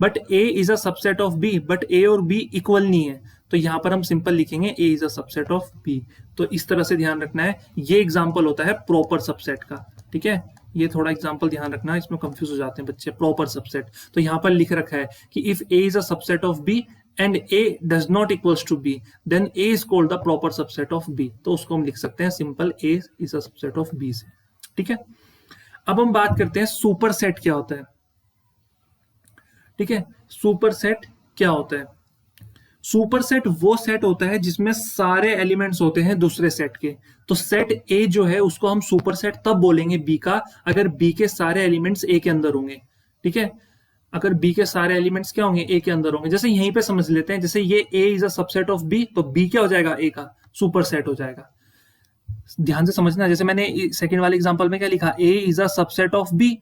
But A is a subset of B, but A और बी इक्वल नहीं है, तो यहाँ पर हम सिंपल लिखेंगे A is a subset of B. तो इस तरह से ध्यान रखना है, ये एग्जाम्पल होता है प्रॉपर सबसेट का। ठीक है। ये थोड़ा एग्जाम्पल ध्यान रखना है, इसमें कंफ्यूज हो जाते हैं बच्चे। प्रॉपर सबसेट, तो यहाँ पर लिख रखा है कि if A is a subset of B and A does not equals to B, then A is called the proper subset of B। तो उसको हम लिख सकते हैं simple A is a subset of B से। ठीक है। अब हम बात करते हैं सुपर सेट क्या होता है। ठीक है। सुपर सेट क्या होता है? सुपर सेट वो सेट होता है जिसमें सारे एलिमेंट्स होते हैं दूसरे सेट के। तो सेट ए जो है उसको हम सुपर सेट तब बोलेंगे बी का, अगर बी के सारे एलिमेंट्स ए के अंदर होंगे। ठीक है। अगर बी के सारे एलिमेंट्स क्या होंगे? ए के अंदर होंगे। जैसे यहीं पे समझ लेते हैं, जैसे ये A is a subset of B, तो बी क्या हो जाएगा? ए का सुपर सेट हो जाएगा। ध्यान से समझना। जैसे मैंने सेकंड वाले एग्जांपल में क्या लिखा? A is a subset of B,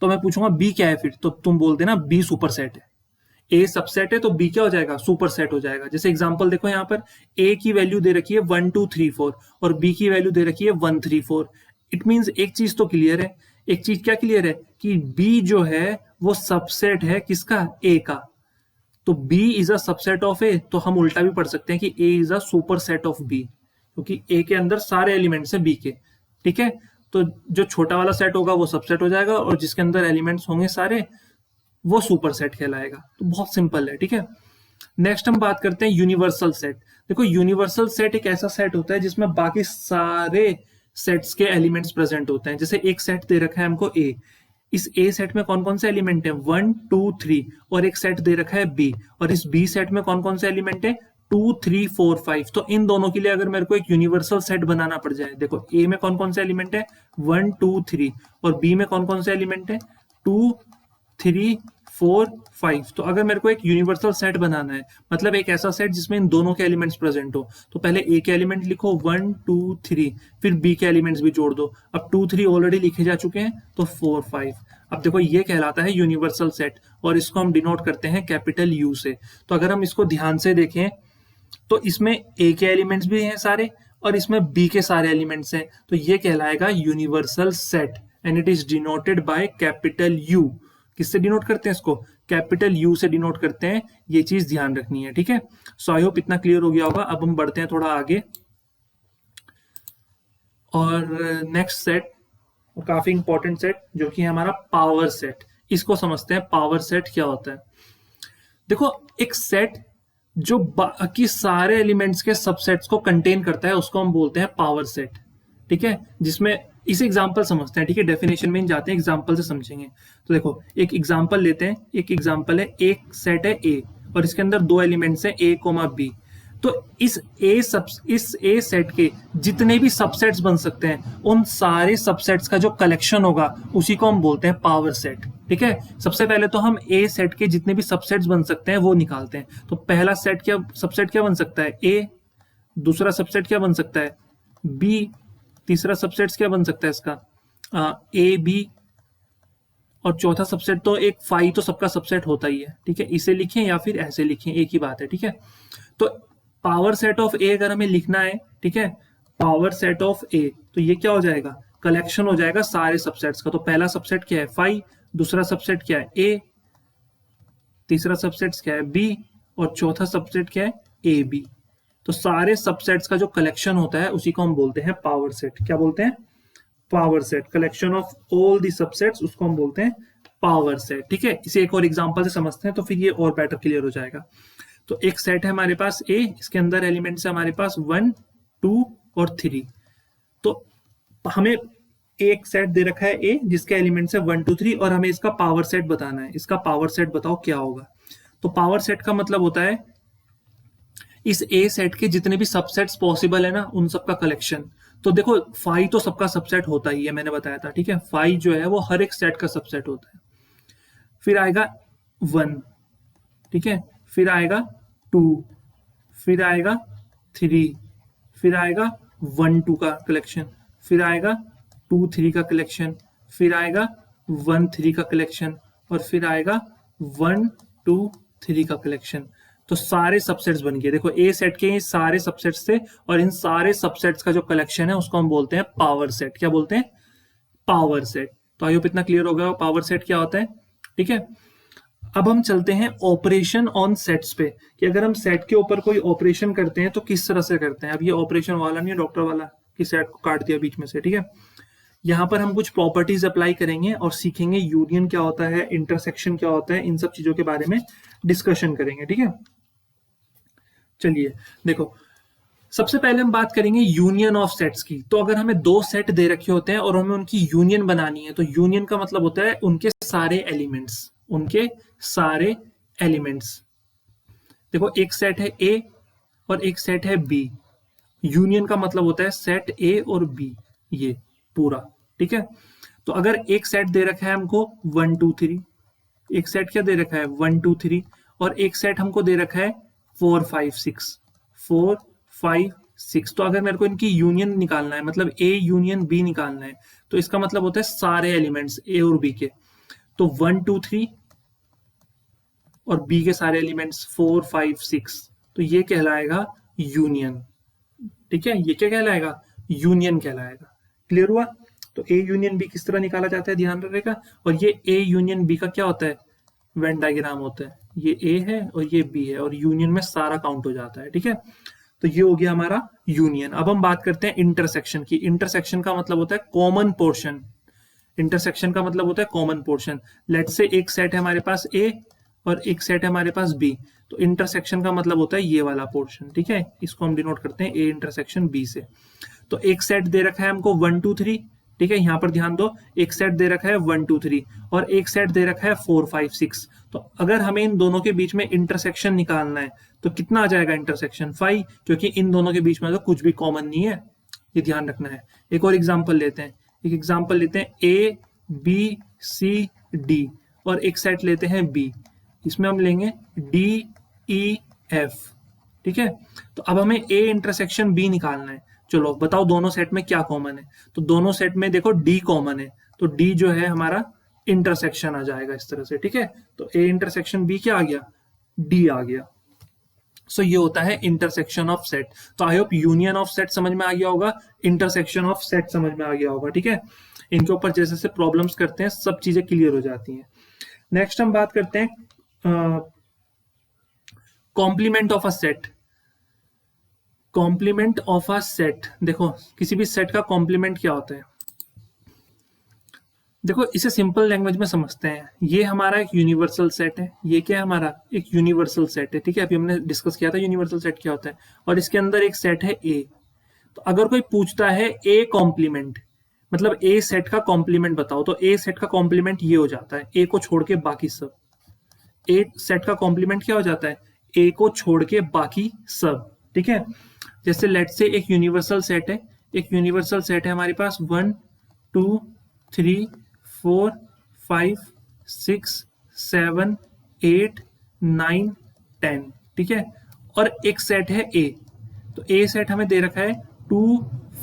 तो मैं पूछूंगा बी क्या है, फिर तो तुम बोल देना बी सुपर सेट है। ए सबसेट है तो बी क्या हो जाएगा? सुपर सेट हो जाएगा। जैसे एग्जांपल देखो, यहाँ पर ए की वैल्यू दे रखी है 1 2 3 4 और बी की वैल्यू दे रखी है 1 3 4। इट मींस एक चीज तो क्लियर है। एक चीज क्या क्लियर है? कि बी जो है वो सबसेट है किसका? ए का। तो B is a subset of A, तो हम उल्टा भी पढ़ सकते हैं कि A is a superset of B, क्योंकि ए के अंदर सारे एलिमेंट्स है बी के। ठीक है। तो जो छोटा वाला सेट होगा वो सबसेट हो जाएगा, और जिसके अंदर एलिमेंट्स होंगे सारे वो सुपर सेट कहलाएगा। तो बहुत सिंपल है। ठीक है। नेक्स्ट हम बात करते हैं यूनिवर्सल सेट। देखो, यूनिवर्सल सेट एक ऐसा सेट होता है जिसमें बाकी सारे सेट्स के एलिमेंट्स प्रेजेंट होते हैं। जैसे एक सेट दे रखा है हमको ए, इस ए सेट में कौन कौन से एलिमेंट है? 1 2 3, और एक सेट दे रखा है बी, और इस बी सेट में कौन कौन से एलिमेंट है? 2 3 4 5। तो इन दोनों के लिए अगर मेरे को एक यूनिवर्सल सेट बनाना पड़ जाए, देखो ए में कौन कौन से एलिमेंट है? 1 2 3, और बी में कौन कौन से एलिमेंट है? 2 3 4 5। तो अगर मेरे को एक यूनिवर्सल सेट बनाना है, मतलब एक ऐसा सेट जिसमें इन दोनों के एलिमेंट्स प्रेजेंट हो, तो पहले ए के एलिमेंट लिखो 1 2 3, फिर बी के एलिमेंट्स भी जोड़ दो। अब 2 3 ऑलरेडी लिखे जा चुके हैं, तो 4 5। अब देखो, ये कहलाता है यूनिवर्सल सेट, और इसको हम डिनोट करते हैं कैपिटल यू से। तो अगर हम इसको ध्यान से देखें तो इसमें ए के एलिमेंट्स भी हैं सारे, और इसमें बी के सारे एलिमेंट्स हैं, तो ये कहलाएगा universal set, and it is denoted by capital you. किससे डिनोट करते हैं इसको? कैपिटल यू से डिनोट करते हैं। ये चीज ध्यान रखनी है। ठीक है। सो आई होप इतना क्लियर हो गया होगा। अब हम बढ़ते हैं थोड़ा आगे, और नेक्स्ट सेट काफी इंपॉर्टेंट सेट जो कि है हमारा पावर सेट। इसको समझते हैं, पावर सेट क्या होता है। देखो, एक सेट जो बाकी सारे एलिमेंट्स के सबसेट्स को कंटेन करता है उसको हम बोलते हैं पावर सेट। ठीक है। जिसमें इसे एग्जांपल समझते हैं। ठीक है। डेफिनेशन में जाते हैं, एग्जांपल से समझेंगे। तो देखो, एक एग्जांपल लेते हैं। एक एग्जांपल है, एक सेट है ए, और इसके अंदर दो एलिमेंट्स हैं ए कोमा बी। तो इस ए सेट के जितने भी सबसेट्स बन सकते हैं, उन सारे सबसेट्स का जो कलेक्शन होगा उसी को हम बोलते हैं पावर सेट। ठीक है। सबसे पहले तो हम ए सेट के जितने भी सबसेट्स बन सकते हैं वो निकालते हैं। तो पहला सबसेट क्या बन सकता है? ए। दूसरा सबसेट क्या बन सकता है? बी। तीसरा सबसेट क्या बन सकता है इसका? A B. और चौथा सबसेट तो एक फाई तो सबका सबसेट होता ही है। ठीक है। इसे लिखें या फिर ऐसे लिखें, एक ही बात है। ठीक है। तो पावर सेट ऑफ ए अगर हमें लिखना है, ठीक है, पावर सेट ऑफ ए, तो ये क्या हो जाएगा? कलेक्शन हो जाएगा सारे सबसेट्स का। तो पहला सबसेट क्या है? फाई। दूसरा सबसेट क्या है? ए। तीसरा सबसेट क्या है? बी। और चौथा सबसेट क्या है? A B. तो सारे सबसेट्स का जो कलेक्शन होता है उसी को हम बोलते हैं पावर सेट। क्या बोलते हैं? Power set. Collection of all the subsets, उसको हम बोलते हैं पावर सेट। ठीक है। इसे एक और एग्जांपल से समझते हैं तो फिर ये और बेटर क्लियर हो जाएगा। तो एक सेट है हमारे पास ए, इसके अंदर एलिमेंट्स है हमारे पास 1 2 और 3। तो हमें एक सेट दे रखा है ए जिसके एलिमेंट्स है 1 2 3, और हमें इसका पावर सेट बताना है। इसका पावर सेट बताओ क्या होगा। तो पावर सेट का मतलब होता है इस ए सेट के जितने भी सबसेट्स पॉसिबल है ना, उन सबका कलेक्शन। तो देखो फाइव तो सबका सबसेट होता ही है, मैंने बताया था, ठीक है। फाइव जो है वो हर एक सेट का सबसेट होता है। फिर आएगा 1, ठीक है, फिर आएगा 2, फिर आएगा 3, फिर आएगा 1 2 का कलेक्शन, फिर आएगा 2 3 का कलेक्शन, फिर आएगा 1 3 का कलेक्शन, और फिर आएगा 1 2 3 का कलेक्शन। तो सारे सबसेट्स बन गए। देखो ए सेट के सारे सबसेट्स थे, और इन सारे सबसेट्स का जो कलेक्शन है उसको हम बोलते हैं पावर सेट। क्या बोलते हैं? Power set. तो आई होप इतना क्लियर हो गया पावर सेट क्या होता है, ठीक है। अब हम चलते हैं ऑपरेशन ऑन सेट्स पे, कि अगर हम सेट के ऊपर कोई ऑपरेशन करते हैं तो किस तरह से करते हैं। अब ये ऑपरेशन वाला नहीं है डॉक्टर वाला कि सेट को काट दिया बीच में से, ठीक है। यहाँ पर हम कुछ प्रॉपर्टीज अप्लाई करेंगे और सीखेंगे यूनियन क्या होता है, इंटरसेक्शन क्या होता है, इन सब चीजों के बारे में डिस्कशन करेंगे, ठीक है। चलिए देखो, सबसे पहले हम बात करेंगे यूनियन ऑफ सेट्स की। तो अगर हमें दो सेट दे रखे होते हैं और हमें उनकी यूनियन बनानी है, तो यूनियन का मतलब होता है उनके सारे एलिमेंट्स, उनके सारे एलिमेंट्स। देखो एक सेट है ए और एक सेट है बी, यूनियन का मतलब होता है सेट ए और बी, ये पूरा, ठीक है। तो अगर एक सेट दे रखा है हमको 1 2 3, एक सेट क्या दे रखा है 1 2 3, और एक सेट हमको दे रखा है 4 5 6, 4 5 6। तो अगर मेरे को इनकी यूनियन निकालना है, मतलब ए यूनियन बी निकालना है, तो इसका मतलब होता है सारे एलिमेंट्स ए और बी के। तो 1 2 3 और बी के सारे एलिमेंट्स 4 5 6, तो ये कहलाएगा यूनियन, ठीक है। ये क्या कहलाएगा? यूनियन कहलाएगा। क्लियर हुआ? तो ए यूनियन बी किस तरह निकाला जाता है, ध्यान रखिएगा। और ये ए यूनियन बी का क्या होता है? वेन डायग्राम होता है। ये ए है और ये बी है, और यूनियन में सारा काउंट हो जाता है, ठीक है। तो ये हो गया हमारा यूनियन। अब हम बात करते हैं इंटरसेक्शन की। इंटरसेक्शन का मतलब होता है कॉमन पोर्शन। इंटरसेक्शन का मतलब होता है कॉमन पोर्शन। लेट्स से एक सेट है हमारे पास ए और एक सेट है हमारे पास बी, तो इंटरसेक्शन का मतलब होता है ये वाला पोर्शन, ठीक है। इसको हम डिनोट करते हैं ए इंटरसेक्शन बी से। तो एक सेट दे रखा है हमको 1 2 3, ठीक है। यहां पर ध्यान दो, एक सेट दे रखा है 1 2 3 और एक सेट दे रखा है 4 5 6। तो अगर हमें इन दोनों के बीच में इंटरसेक्शन निकालना है तो कितना आ जाएगा इंटरसेक्शन? 5, क्योंकि इन दोनों के बीच में तो कुछ भी कॉमन नहीं है, ये ध्यान रखना है। एक और एग्जाम्पल लेते हैं, एक एग्जाम्पल लेते हैं ए बी सी डी, और एक सेट लेते हैं बी, इसमें हम लेंगे डी ई एफ, ठीक है। तो अब हमें ए इंटरसेक्शन बी निकालना है। चलो बताओ दोनों सेट में क्या कॉमन है। तो दोनों सेट में देखो डी कॉमन है, तो डी जो है हमारा इंटरसेक्शन आ जाएगा इस तरह से, ठीक है। तो ए इंटरसेक्शन बी क्या आ गया? डी आ गया। सो ये होता है इंटरसेक्शन ऑफ सेट। तो I hope union of set समझ में आ गया होगा, इंटरसेक्शन ऑफ सेट समझ में आ गया होगा, ठीक है। इनके ऊपर जैसे जैसे प्रॉब्लम्स करते हैं सब चीजें क्लियर हो जाती हैं। नेक्स्ट हम बात करते हैं complement of a set. Complement of a set, देखो किसी भी सेट का कॉम्प्लीमेंट क्या होता है। देखो इसे सिंपल लैंग्वेज में समझते हैं। ये हमारा एक यूनिवर्सल सेट है, ये क्या है हमारा? एक यूनिवर्सल सेट है, ठीक है। अभी हमने डिस्कस किया था यूनिवर्सल सेट क्या होता है, और इसके अंदर एक सेट है ए। तो अगर कोई पूछता है ए कॉम्प्लीमेंट, मतलब ए सेट का कॉम्प्लीमेंट बताओ, तो ए सेट का कॉम्प्लीमेंट ये हो जाता है ए को छोड़ के बाकी सब। ए सेट का कॉम्प्लीमेंट क्या हो जाता है? ए को छोड़ के बाकी सब, ठीक है। जैसे लेट्स से एक यूनिवर्सल सेट है, एक यूनिवर्सल सेट है हमारे पास 1 2 3 4 5 6 7 8 9 10, ठीक है। और एक सेट है ए, तो ए सेट हमें दे रखा है 2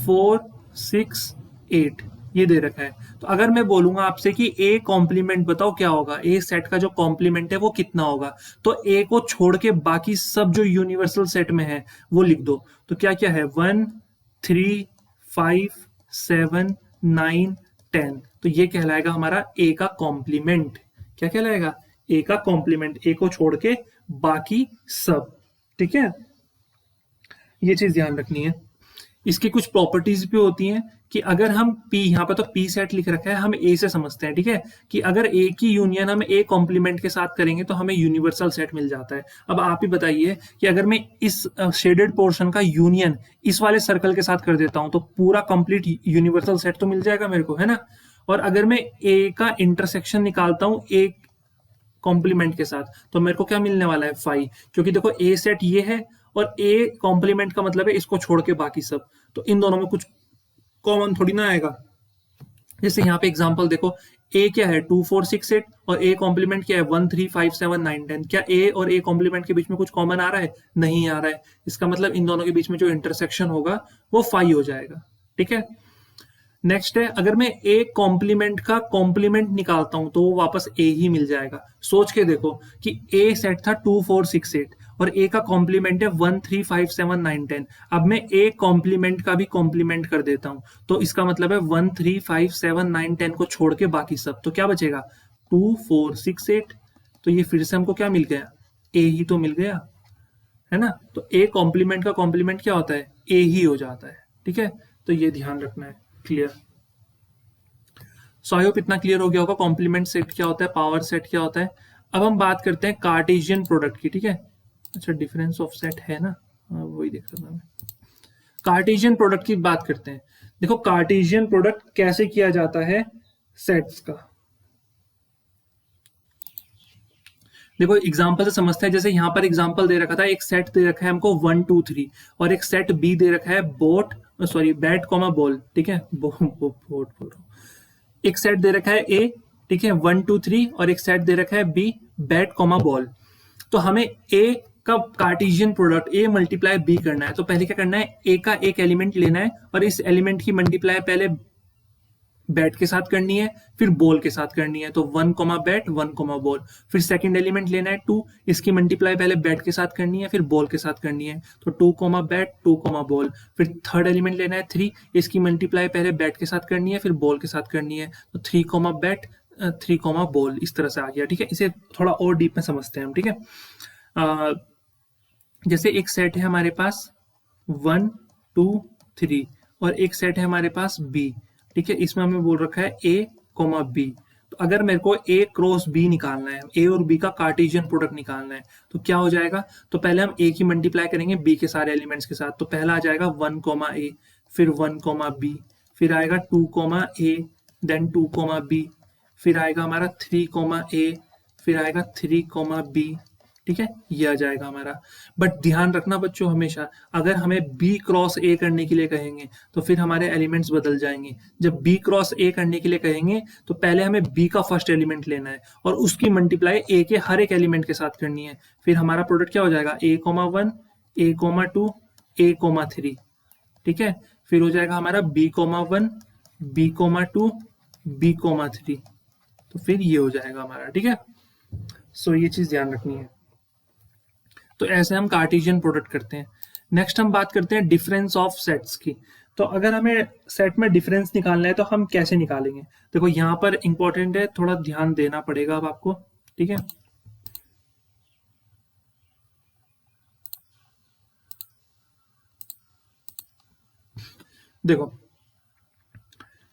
4 6 8, ये दे रखा है। तो अगर मैं बोलूंगा आपसे कि ए कॉम्प्लीमेंट बताओ क्या होगा, ए सेट का जो कॉम्प्लीमेंट है वो कितना होगा, तो ए को छोड़ के बाकी सब जो यूनिवर्सल सेट में है वो लिख दो। तो क्या क्या है? 1 3 5 7 9 10, तो ये कहलाएगा हमारा ए का कॉम्प्लीमेंट। क्या कहलाएगा? ए का कॉम्प्लीमेंट, ए को छोड़ के बाकी सब, ठीक है। ये चीज ध्यान रखनी है। इसकी कुछ प्रॉपर्टीज भी होती हैं कि अगर हम पी, यहाँ पे तो पी सेट लिख रखा है, हम ए से समझते हैं, ठीक है, कि अगर ए की यूनियन हम ए कॉम्प्लीमेंट के साथ करेंगे तो हमें यूनिवर्सल सेट मिल जाता है। अब आप ही बताइए कि अगर मैं इस शेडेड पोर्शन का यूनियन इस वाले सर्कल के साथ कर देता हूं तो पूरा कंप्लीट यूनिवर्सल सेट तो मिल जाएगा मेरे को, है ना। और अगर मैं ए का इंटरसेक्शन निकालता हूं एक कॉम्प्लीमेंट के साथ, तो मेरे को क्या मिलने वाला है 5, क्योंकि देखो ए सेट ये है और ए कॉम्प्लीमेंट का मतलब है इसको छोड़ के बाकी सब, तो इन दोनों में कुछ कॉमन थोड़ी ना आएगा। जैसे यहाँ पे एग्जांपल देखो, ए क्या है 2 4 6 8 और ए कॉम्प्लीमेंट क्या है 1 3 5 7 9 10, क्या ए और ए कॉम्प्लीमेंट के बीच में कुछ कॉमन आ रहा है? नहीं आ रहा है। इसका मतलब इन दोनों के बीच में जो इंटरसेक्शन होगा वो 5 हो जाएगा। ठीक है, नेक्स्ट है, अगर मैं ए कॉम्प्लीमेंट का कॉम्प्लीमेंट निकालता हूं तो वो वापस ए ही मिल जाएगा। सोच के देखो कि ए सेट था 2 4 6 8 और ए का कॉम्प्लीमेंट है 1 3 5 7 9 10। अब मैं ए कॉम्प्लीमेंट का भी कॉम्प्लीमेंट कर देता हूं, तो इसका मतलब है 1 3 5 7 9 10 को छोड़ के बाकी सब, तो क्या बचेगा 2 4 6 8। तो ये फिर से हमको क्या मिल गया? ए ही तो मिल गया, है ना। तो ए कॉम्प्लीमेंट का कॉम्प्लीमेंट क्या होता है? ए ही हो जाता है। ठीक है, तो ये ध्यान रखना है। क्लियर? सो आई होप इतना क्लियर हो गया होगा कॉम्प्लीमेंट सेट क्या होता है, पावर सेट क्या होता है। अब हम बात करते हैं कार्टेशियन प्रोडक्ट की। ठीक है, अच्छा डिफरेंस ऑफ सेट है ना, वही देख रहा था मैं। कार्टेशियन प्रोडक्ट की बात करते हैं। देखो कार्टेशियन प्रोडक्ट कैसे किया जाता है सेट्स का, देखो एग्जांपल से समझते हैं। जैसे यहाँ पर एग्जांपल दे रखा था, एक सेट दे रखा है हमको 1 2 3 और एक सेट बी दे रखा है बैट कॉमा बॉल। ठीक है, बोट बोल रहा हूँ। एक सेट दे रखा है ए, ठीक है 1 2 3 और एक सेट दे रखा है बी बैट कॉमा बॉल। तो हमें ए का Cartesian product A multiply B करना है, तो पहले क्या करना है, ए का एक एलिमेंट लेना है और इस एलिमेंट की मल्टीप्लाई पहले बैट के साथ करनी है, फिर बॉल के साथ करनी है। तो 1 कॉमा बैट 1 कॉमा बॉल। फिर सेकंड एलिमेंट लेना है 2, इसकी मल्टीप्लाई पहले बैट के साथ करनी है, फिर बॉल के साथ करनी है। तो 2 कॉमा बैट 2 कॉमा बॉल। फिर थर्ड एलिमेंट लेना है 3, इसकी मल्टीप्लाई पहले बैट के साथ करनी है, फिर बॉल के साथ करनी है। तो 3 कॉमा बैट 3 कॉमा बॉल, इस तरह से आ गया। ठीक है, इसे थोड़ा और डीप में समझते हैं हम। ठीक है, जैसे एक सेट है हमारे पास 1 2 3 और एक सेट है हमारे पास बी। ठीक है, इसमें हमें बोल रखा है ए कोमा बी। तो अगर मेरे को ए क्रॉस बी निकालना है, ए और बी का कार्टेशियन प्रोडक्ट निकालना है, तो क्या हो जाएगा? तो पहले हम ए की मल्टीप्लाई करेंगे बी के सारे एलिमेंट्स के साथ। तो पहला आ जाएगा 1 कोमा ए, फिर 1 कोमा बी, फिर आएगा 2 कोमा ए, देन 2 कोमा बी, फिर आएगा हमारा 3 कोमा ए, फिर आएगा 3 कोमा बी। ठीक है, ये आ जाएगा हमारा। बट ध्यान रखना बच्चों, हमेशा अगर हमें बी क्रॉस ए करने के लिए कहेंगे तो फिर हमारे एलिमेंट्स बदल जाएंगे। जब बी क्रॉस ए करने के लिए कहेंगे तो पहले हमें बी का फर्स्ट एलिमेंट लेना है और उसकी मल्टीप्लाई ए के हर एक एलिमेंट के साथ करनी है। फिर हमारा प्रोडक्ट क्या हो जाएगा? A comma 1, A comma 2, A comma 3। ठीक है, फिर हो जाएगा हमारा B comma 1, B comma 2, B comma 3। तो फिर ये हो जाएगा हमारा। ठीक है, सो ये चीज ध्यान रखनी है। तो ऐसे हम कार्टेशियन प्रोडक्ट करते हैं। नेक्स्ट हम बात करते हैं डिफरेंस ऑफ सेट्स की। तो अगर हमें सेट में डिफरेंस निकालना है तो हम कैसे निकालेंगे? देखो यहाँ पर इंपॉर्टेंट है, थोड़ा ध्यान देना पड़ेगा अब आपको। ठीक है, देखो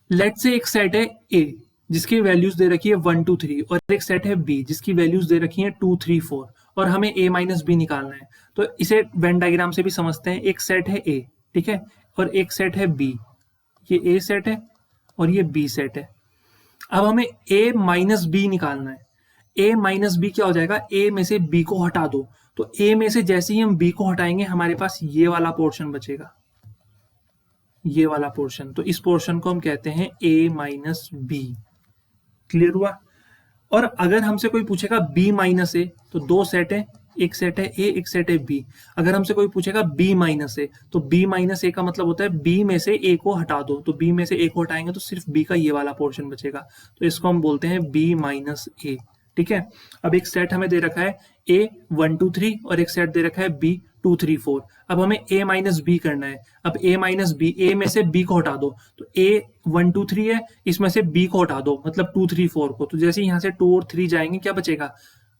लेट से एक सेट है ए जिसकी वैल्यूज दे रखी है 1 2 3 और एक सेट है बी जिसकी वैल्यूज दे रखी है 2 3 4 और हमें a माइनस बी निकालना है। तो इसे वेन डायग्राम से भी समझते हैं। एक सेट है a, ठीक है, और एक सेट है b। ये a सेट है और ये b सेट है। अब हमें a माइनस बी निकालना है। a माइनस बी क्या हो जाएगा? a में से b को हटा दो। तो a में से जैसे ही हम b को हटाएंगे हमारे पास ये वाला पोर्शन बचेगा, ये वाला पोर्शन। तो इस पोर्शन को हम कहते हैं a माइनस बी। क्लियर हुआ? और अगर हमसे कोई पूछेगा b माइनस ए, तो दो सेट है, एक सेट है a, एक सेट है b। अगर हमसे कोई पूछेगा b माइनस ए, तो b माइनस ए का मतलब होता है b में से a को हटा दो। तो b में से a को हटाएंगे तो सिर्फ b का ये वाला पोर्शन बचेगा। तो इसको हम बोलते हैं b माइनस ए। ठीक है, अब एक सेट हमें दे रखा है a 1 2 3 और एक सेट दे रखा है b 2 3 4। अब हमें a माइनस बी करना है। अब a माइनस बी, a में से b को हटा दो। तो a 1 2 3 है, इसमें से b को हटा दो, मतलब 2 3 4 को। तो जैसे यहाँ से 2 और 3 जाएंगे क्या बचेगा?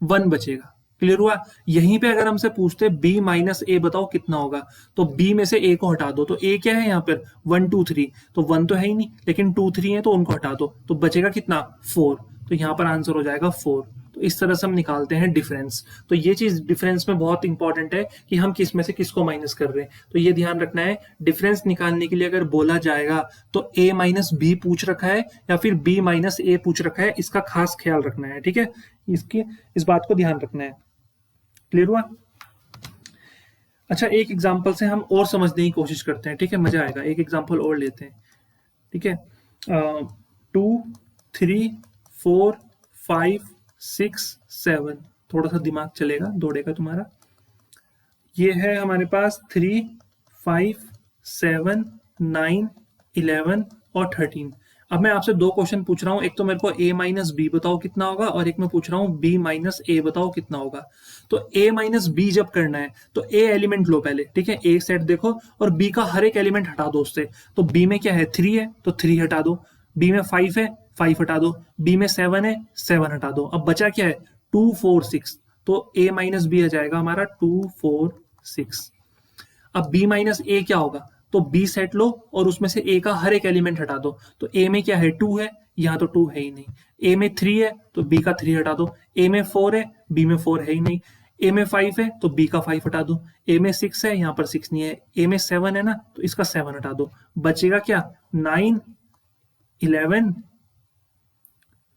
1 बचेगा। क्लियर हुआ? यहीं पे अगर हमसे पूछते b माइनस ए बताओ कितना होगा, तो b में से a को हटा दो। तो a क्या है यहाँ पर? 1 2 3। तो 1 तो है ही नहीं, लेकिन 2 3 है तो उनको हटा दो। तो बचेगा कितना? 4। तो यहाँ पर आंसर हो जाएगा 4। तो इस तरह से हम निकालते हैं डिफरेंस। तो ये चीज डिफरेंस में बहुत इंपॉर्टेंट है कि हम किस में से किसको माइनस कर रहे हैं। तो ये ध्यान रखना है, डिफरेंस निकालने के लिए अगर बोला जाएगा तो a माइनस बी पूछ रखा है या फिर b माइनस ए पूछ रखा है, इसका खास ख्याल रखना है। ठीक है, इसकी इस बात को ध्यान रखना है। क्लियर हुआ? अच्छा, एक एग्जांपल से हम और समझने की कोशिश करते हैं, ठीक है, मजा आएगा। एक एग्जांपल और लेते हैं, ठीक है। 2 3 4 5 6 7, थोड़ा सा दिमाग चलेगा, दौड़ेगा तुम्हारा। ये है हमारे पास 3 5 7 9 11 और 13। अब मैं आपसे दो क्वेश्चन पूछ रहा हूं, एक तो मेरे को a माइनस बी बताओ कितना होगा, और एक मैं पूछ रहा हूं b माइनस ए बताओ कितना होगा। तो a माइनस बी जब करना है तो a एलिमेंट लो पहले, ठीक है, a सेट देखो और b का हर एक एलिमेंट हटा दो उससे। तो b में क्या है, 3 है तो 3 हटा दो, b में 5 है 5 हटा दो, b में 7 है 7 हटा दो। अब बचा क्या है, 2 4 6, तो a माइनस बी आ जाएगा हमारा 2 4 6। अब b माइनस ए क्या होगा, तो b सेट लो और उसमें से a का हर एक एलिमेंट हटा दो। तो a में क्या है, 2 है, यहाँ तो 2 है ही नहीं। a में 3 है तो b का 3 हटा दो, a में 4 है b में 4 है ही नहीं, a में 5 है तो b का 5 हटा दो, a में 6 है यहाँ पर 6 नहीं है, a में 7 है ना तो इसका 7 हटा दो। बचेगा क्या, 9 11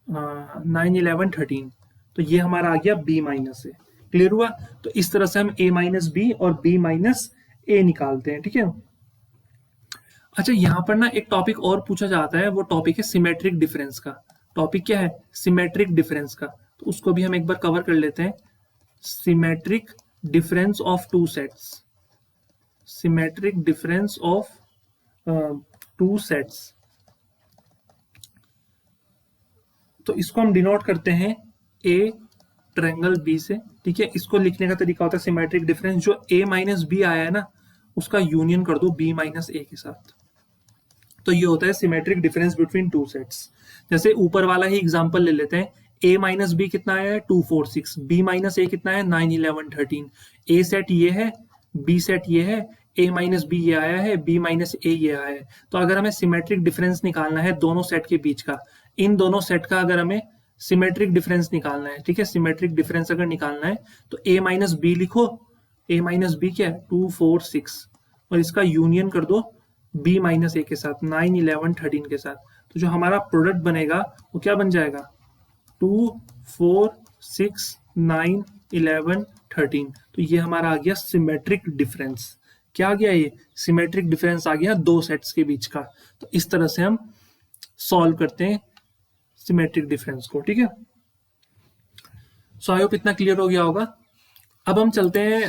9 11 13। तो ये हमारा आ गया b माइनस ए। क्लियर हुआ? तो इस तरह से हम a माइनस बी और b माइनस ए निकालते हैं, ठीक है। अच्छा, यहां पर ना एक टॉपिक और पूछा जाता है, वो टॉपिक है सिमेट्रिक डिफरेंस का। टॉपिक क्या है, सिमेट्रिक डिफरेंस का। तो उसको भी हम एक बार कवर कर लेते हैं। Symmetric difference of two sets, symmetric difference of two sets. तो इसको हम डिनोट करते हैं ए ट्रायंगल बी से, ठीक है। इसको लिखने का तरीका होता है सिमेट्रिक डिफरेंस, जो a माइनस बी आया है ना उसका यूनियन कर दो b माइनस ए के साथ। तो ये होता है symmetric difference between two sets. जैसे ऊपर वाला ही एग्जांपल ले लेते हैं, a माइनस बी कितना आया है 2 4 6, b माइनस ए कितना है 9 11 13। a सेट ये है, b सेट ये है, a माइनस बी ये आया है, b माइनस ए ये आया है। तो अगर हमें सिमेट्रिक डिफरेंस निकालना है दोनों सेट के बीच का, इन दोनों सेट का अगर हमें सिमेट्रिक डिफरेंस निकालना है, ठीक है, सिमेट्रिक डिफरेंस अगर निकालना है तो a माइनस बी लिखो, a माइनस बी क्या है 2 4 6, और इसका यूनियन कर दो b माइनस ए के साथ 9 11 13 के साथ। तो जो हमारा प्रोडक्ट बनेगा वो क्या बन जाएगा, 2 4 6 9 11 13। तो ये हमारा आ गया सिमेट्रिक डिफरेंस। क्या आ गया, ये सिमेट्रिक डिफरेंस आ गया दो सेट्स के बीच का। तो इस तरह से हम सॉल्व करते हैं सिमेट्रिक डिफरेंस को, ठीक है। सो आई होप इतना क्लियर हो गया होगा। अब हम चलते हैं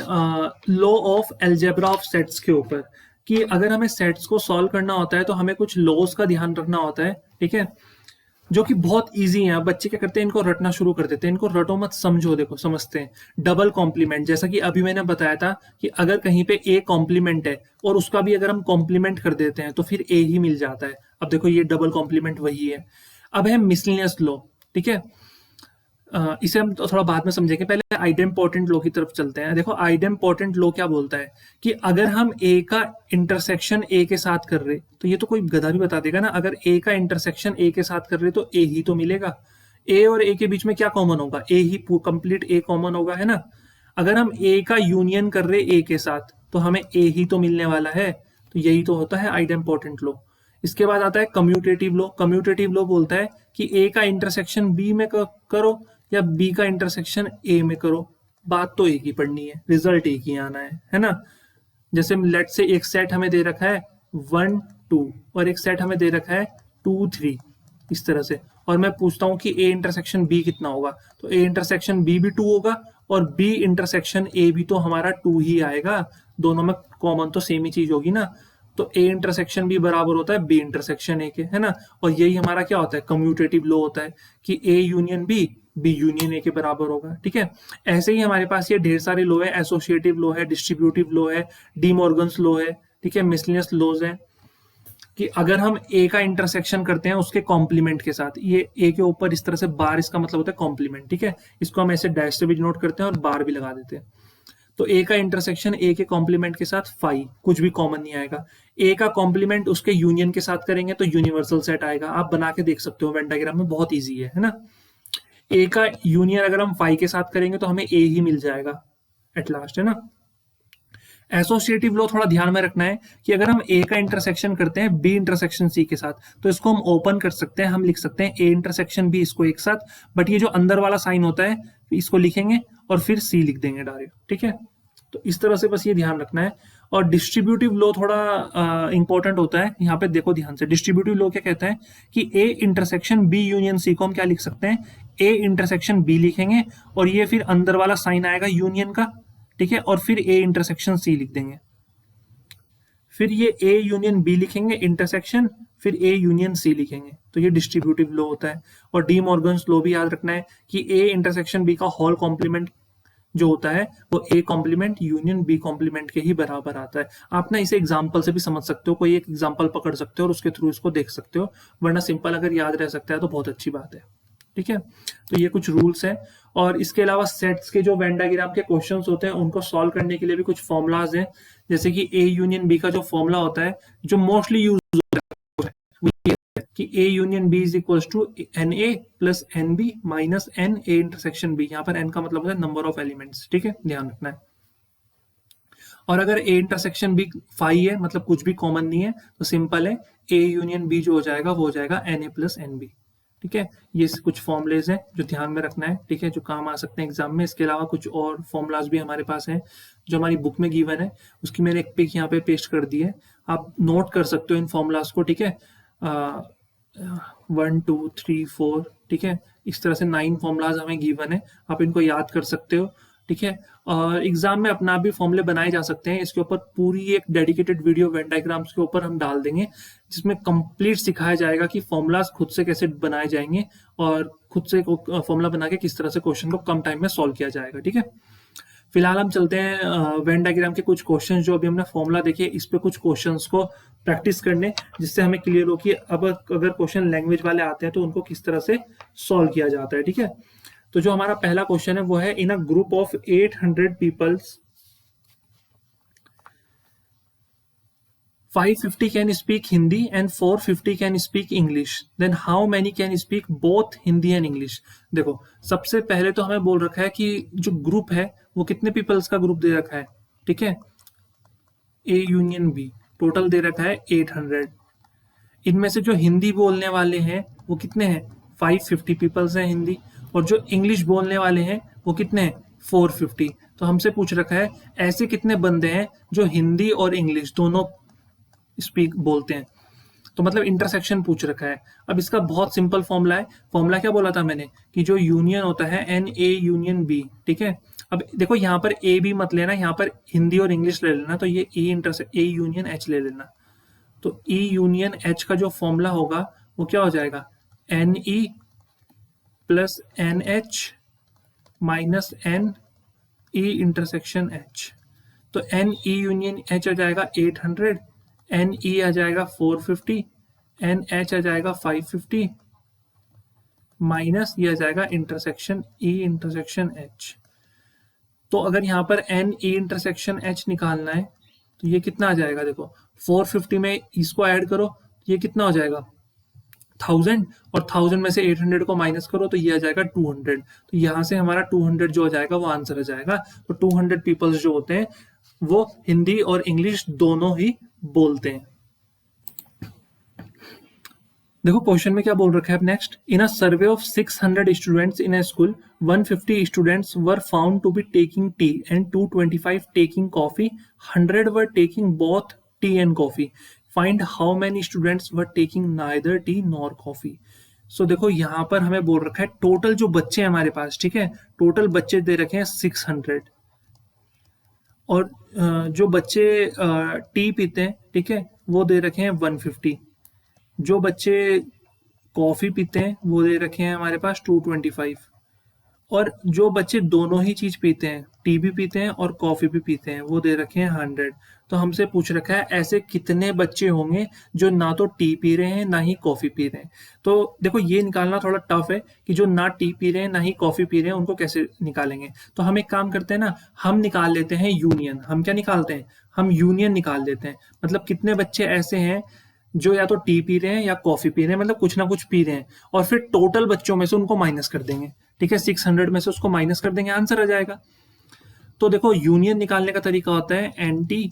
law of algebra of sets के ऊपर, कि अगर हमें सेट्स को सॉल्व करना होता है तो हमें कुछ लॉज का ध्यान रखना होता है, ठीक है, जो कि बहुत इजी है। बच्चे क्या करते हैं, इनको रटना शुरू कर देते हैं। इनको रटो मत, समझो, देखो समझते हैं। डबल कॉम्प्लीमेंट, जैसा कि अभी मैंने बताया था कि अगर कहीं पे ए कॉम्प्लीमेंट है और उसका भी अगर हम कॉम्प्लीमेंट कर देते हैं तो फिर ए ही मिल जाता है। अब देखो ये डबल कॉम्प्लीमेंट वही है। अब है मिसलिनियस लॉ, ठीक है। इसे हम तो थोड़ा बाद में समझेंगे, पहले आइडेम्पोर्टेंट लॉ की तरफ चलते हैं। देखो आइडेम्पोर्टेंट लॉ क्या बोलता है कि अगर हम ए का इंटरसेक्शन ए के साथ कर रहे, तो ये तो कोई गधा भी बता देगा ना, अगर ए का इंटरसेक्शन ए के साथ कर रहे तो ए ही तो मिलेगा। ए और ए के बीच में क्या कॉमन होगा, ए ही, कंप्लीट ए कॉमन होगा, है ना। अगर हम ए का यूनियन कर रहे ए के साथ तो हमें ए ही तो मिलने वाला है। तो यही तो होता है आइडेम्पोर्टेंट लॉ। इसके बाद आता है कम्यूटेटिव लॉ। कम्यूटेटिव लॉ बोलता है कि ए का इंटरसेक्शन बी में करो या बी का इंटरसेक्शन ए में करो, बात तो एक ही पढ़नी है, रिजल्ट एक ही आना है ना। जैसे लेट से एक सेट हमें दे रखा है 1 2 और एक सेट हमें दे रखा है 2 3, इस तरह से, और मैं पूछता हूं कि ए इंटरसेक्शन बी कितना होगा, तो ए इंटरसेक्शन बी भी 2 होगा और बी इंटरसेक्शन ए भी तो हमारा 2 ही आएगा। दोनों में कॉमन तो सेम ही चीज होगी ना। तो ए इंटरसेक्शन भी बराबर होता है बी इंटरसेक्शन ए के, है ना। और यही हमारा क्या होता है, कम्यूटेटिव लॉ होता है कि A union B union A के बराबर होगा, ठीक है। ऐसे ही हमारे पास ये ढेर सारे लॉ है, एसोसिएटिव लॉ है, डिस्ट्रीब्यूटिव लॉ है, डी मॉर्गन्स लॉ है, ठीक है, मिसलिनियस लॉज है, कि अगर हम ए का इंटरसेक्शन करते हैं उसके कॉम्प्लीमेंट के साथ, ये ए के ऊपर इस तरह से बार, इसका मतलब होता है कॉम्प्लीमेंट, ठीक है। इसको हम ऐसे डैश से भी नोट करते हैं और बार भी लगा देते हैं। तो ए का इंटरसेक्शन ए के कॉम्प्लीमेंट के साथ फाई, कुछ भी कॉमन नहीं आएगा। ए का कॉम्प्लीमेंट उसके यूनियन के साथ करेंगे तो यूनिवर्सल सेट आएगा। आप बना के देख सकते हो वेन डायग्राम में, बहुत ईजी है ना। ए का यूनियन अगर हम फाई के साथ करेंगे तो हमें ए ही मिल जाएगा एट लास्ट, है ना। एसोसिएटिव लॉ थोड़ा ध्यान में रखना है कि अगर हम ए का इंटरसेक्शन करते हैं बी इंटरसेक्शन सी के साथ, तो इसको हम ओपन कर सकते हैं, हम लिख सकते हैं ए इंटरसेक्शन बी, इसको एक साथ, बट ये जो अंदर वाला साइन होता है इसको लिखेंगे और फिर सी लिख देंगे डायरेक्ट, ठीक है। तो इस तरह से बस ये ध्यान रखना है। और डिस्ट्रीब्यूटिव लॉ थोड़ा इंपॉर्टेंट होता है, यहाँ पे देखो ध्यान से। डिस्ट्रीब्यूटिव लॉ क्या कहता है कि A intersection B union C को हम क्या लिख सकते हैं, ए इंटरसेक्शन बी लिखेंगे और ये फिर अंदर वाला साइन आएगा यूनियन का, ठीक है, और फिर ए इंटरसेक्शन सी लिख देंगे। फिर ये ए यूनियन बी लिखेंगे इंटरसेक्शन, फिर ए यूनियन सी लिखेंगे, तो ये डिस्ट्रीब्यूटिव लॉ होता है। और डी मॉर्गन्स लॉ भी याद रखना है कि ए इंटरसेक्शन बी का होल कॉम्प्लीमेंट जो होता है वो A complement union B complement के ही बराबर आता है। आप ना इसे एग्जाम्पल से भी समझ सकते हो, कोई एक एग्जाम्पल पकड़ सकते हो और उसके थ्रू इसको देख सकते हो, वरना सिंपल अगर याद रह सकता है तो बहुत अच्छी बात है, ठीक है। तो ये कुछ रूल्स हैं। और इसके अलावा सेट्स के जो वेन डायग्राम के क्वेश्चंस होते हैं उनको सॉल्व करने के लिए भी कुछ फॉर्मुलाज हैं, जैसे कि ए यूनियन बी का जो फॉर्मूला होता है जो मोस्टली यूज होता है वो ये है कि A union B is equal to n A plus n B minus n A intersection B. यहाँ पर एन का मतलब होता है नंबर ऑफ एलिमेंट्स, ठीक है, ध्यान रखना है। और अगर ए इंटरसेक्शन बी 5 है, मतलब कुछ भी कॉमन नहीं है, तो सिंपल है ए यूनियन बी जो हो जाएगा वो हो जाएगा n A plus n B, ठीक है। ये कुछ फॉर्मुलेज हैं जो ध्यान में रखना है, ठीक है, जो काम आ सकते हैं एग्जाम में। इसके अलावा कुछ और फॉर्मुलाज भी हमारे पास हैं जो हमारी बुक में गिवन है, उसकी मैंने एक पिक यहाँ पे पेस्ट कर दी है, आप नोट कर सकते हो इन फॉर्मुलाज को, ठीक है। 1 2 3 4, ठीक है, इस तरह से 9 फॉर्मुलाज हमें गिवन है, आप इनको याद कर सकते हो, ठीक है। और एग्जाम में अपना भी फॉर्मूले बनाए जा सकते हैं, इसके ऊपर पूरी एक डेडिकेटेड वीडियो वेन डायग्राम्स के ऊपर हम डाल देंगे, जिसमें कंप्लीट सिखाया जाएगा कि फॉर्मूलाज खुद से कैसे बनाए जाएंगे और खुद से फॉर्मूला बना के किस तरह से क्वेश्चन को कम टाइम में सॉल्व किया जाएगा, ठीक है। फिलहाल हम चलते हैं वेन डायग्राम के कुछ क्वेश्चन जो अभी हमने फॉर्मूला देखे इस पे कुछ क्वेश्चंस को प्रैक्टिस करने, जिससे हमें क्लियर हो कि अब अगर क्वेश्चन लैंग्वेज वाले आते हैं तो उनको किस तरह से सॉल्व किया जाता है, ठीक है। तो जो हमारा पहला क्वेश्चन है वो है, in a group of 800 peoples 550 can speak Hindi and 450 can speak English, then how many can speak both Hindi and English. देखो सबसे पहले तो हमें बोल रखा है कि जो ग्रुप है वो कितने पीपल्स का ग्रुप दे रखा है, ठीक है, ए यूनियन बी, टोटल दे रखा है 800। इनमें से जो हिंदी बोलने वाले हैं वो कितने हैं, 550 पीपल्स हैं हिंदी, और जो इंग्लिश बोलने वाले हैं वो कितने हैं, 450। तो हमसे पूछ रखा है ऐसे कितने बंदे हैं जो हिंदी और इंग्लिश दोनों स्पीक बोलते हैं, तो मतलब इंटरसेक्शन पूछ रखा है। अब इसका बहुत सिंपल फॉर्मूला है, फॉर्मूला क्या बोला था मैंने कि जो यूनियन होता है एन ए यूनियन बी, ठीक है। अब देखो यहाँ पर ए बी मत लेना, यहाँ पर हिंदी और इंग्लिश ले लेना, तो ये ए यूनियन एच ले लेना। तो ई यूनियन एच का जो फॉर्मूला होगा वो क्या हो जाएगा, n E plus n H minus n E intersection H. तो एन ई यूनियन एच आ जाएगा 800, एन ई आ जाएगा 450, एन एच आ जाएगा 550 माइनस ये आ जाएगा इंटरसेक्शन ई इंटरसेक्शन एच। तो अगर यहाँ पर एन ई इंटरसेक्शन एच निकालना है तो ये कितना आ जाएगा, देखो 450 में इसको ऐड करो, ये कितना हो जाएगा 1000, और 1000 में से 800 को माइनस करो तो ये आ जाएगा 200। तो यहाँ से हमारा 200 जो हो जाएगा वो आंसर आ जाएगा। तो 200 पीपल्स जो होते हैं वो हिंदी और इंग्लिश दोनों ही बोलते हैं। देखो क्वेश्चन में क्या बोल रखा है अब next, in a survey of 600 students in a school 150 students were found to be taking tea and 225 taking coffee, 100 were taking both tea and coffee, find how many students were taking neither tea nor coffee. So देखो यहाँ पर हमें बोल रखा है total जो बच्चे हैं हमारे पास, ठीक है, टोटल बच्चे दे रखे हैं 600, और जो बच्चे टी पीते हैं, ठीक है, वो दे रखे हैं 150, जो बच्चे कॉफी पीते हैं वो दे रखे हैं हमारे पास 225, और जो बच्चे दोनों ही चीज पीते हैं, टी भी पीते हैं और कॉफी भी पीते हैं, वो दे रखे हैं 100। तो हमसे पूछ रखा है ऐसे कितने बच्चे होंगे जो ना तो टी पी रहे हैं ना ही कॉफी पी रहे हैं। तो देखो ये निकालना थोड़ा टफ है कि जो ना टी पी रहे हैं ना ही कॉफी पी रहे हैं उनको कैसे निकालेंगे। तो हम एक काम करते हैं ना, हम निकाल लेते हैं यूनियन। हम क्या निकालते हैं, हम यूनियन निकाल लेते हैं, मतलब कितने बच्चे ऐसे हैं जो या तो टी पी रहे हैं या कॉफी पी रहे हैं, मतलब कुछ ना कुछ पी रहे हैं, और फिर टोटल बच्चों में से उनको माइनस कर देंगे, ठीक है, 600 में से उसको माइनस कर देंगे, आंसर आ जाएगा। तो देखो यूनियन निकालने का तरीका होता है n T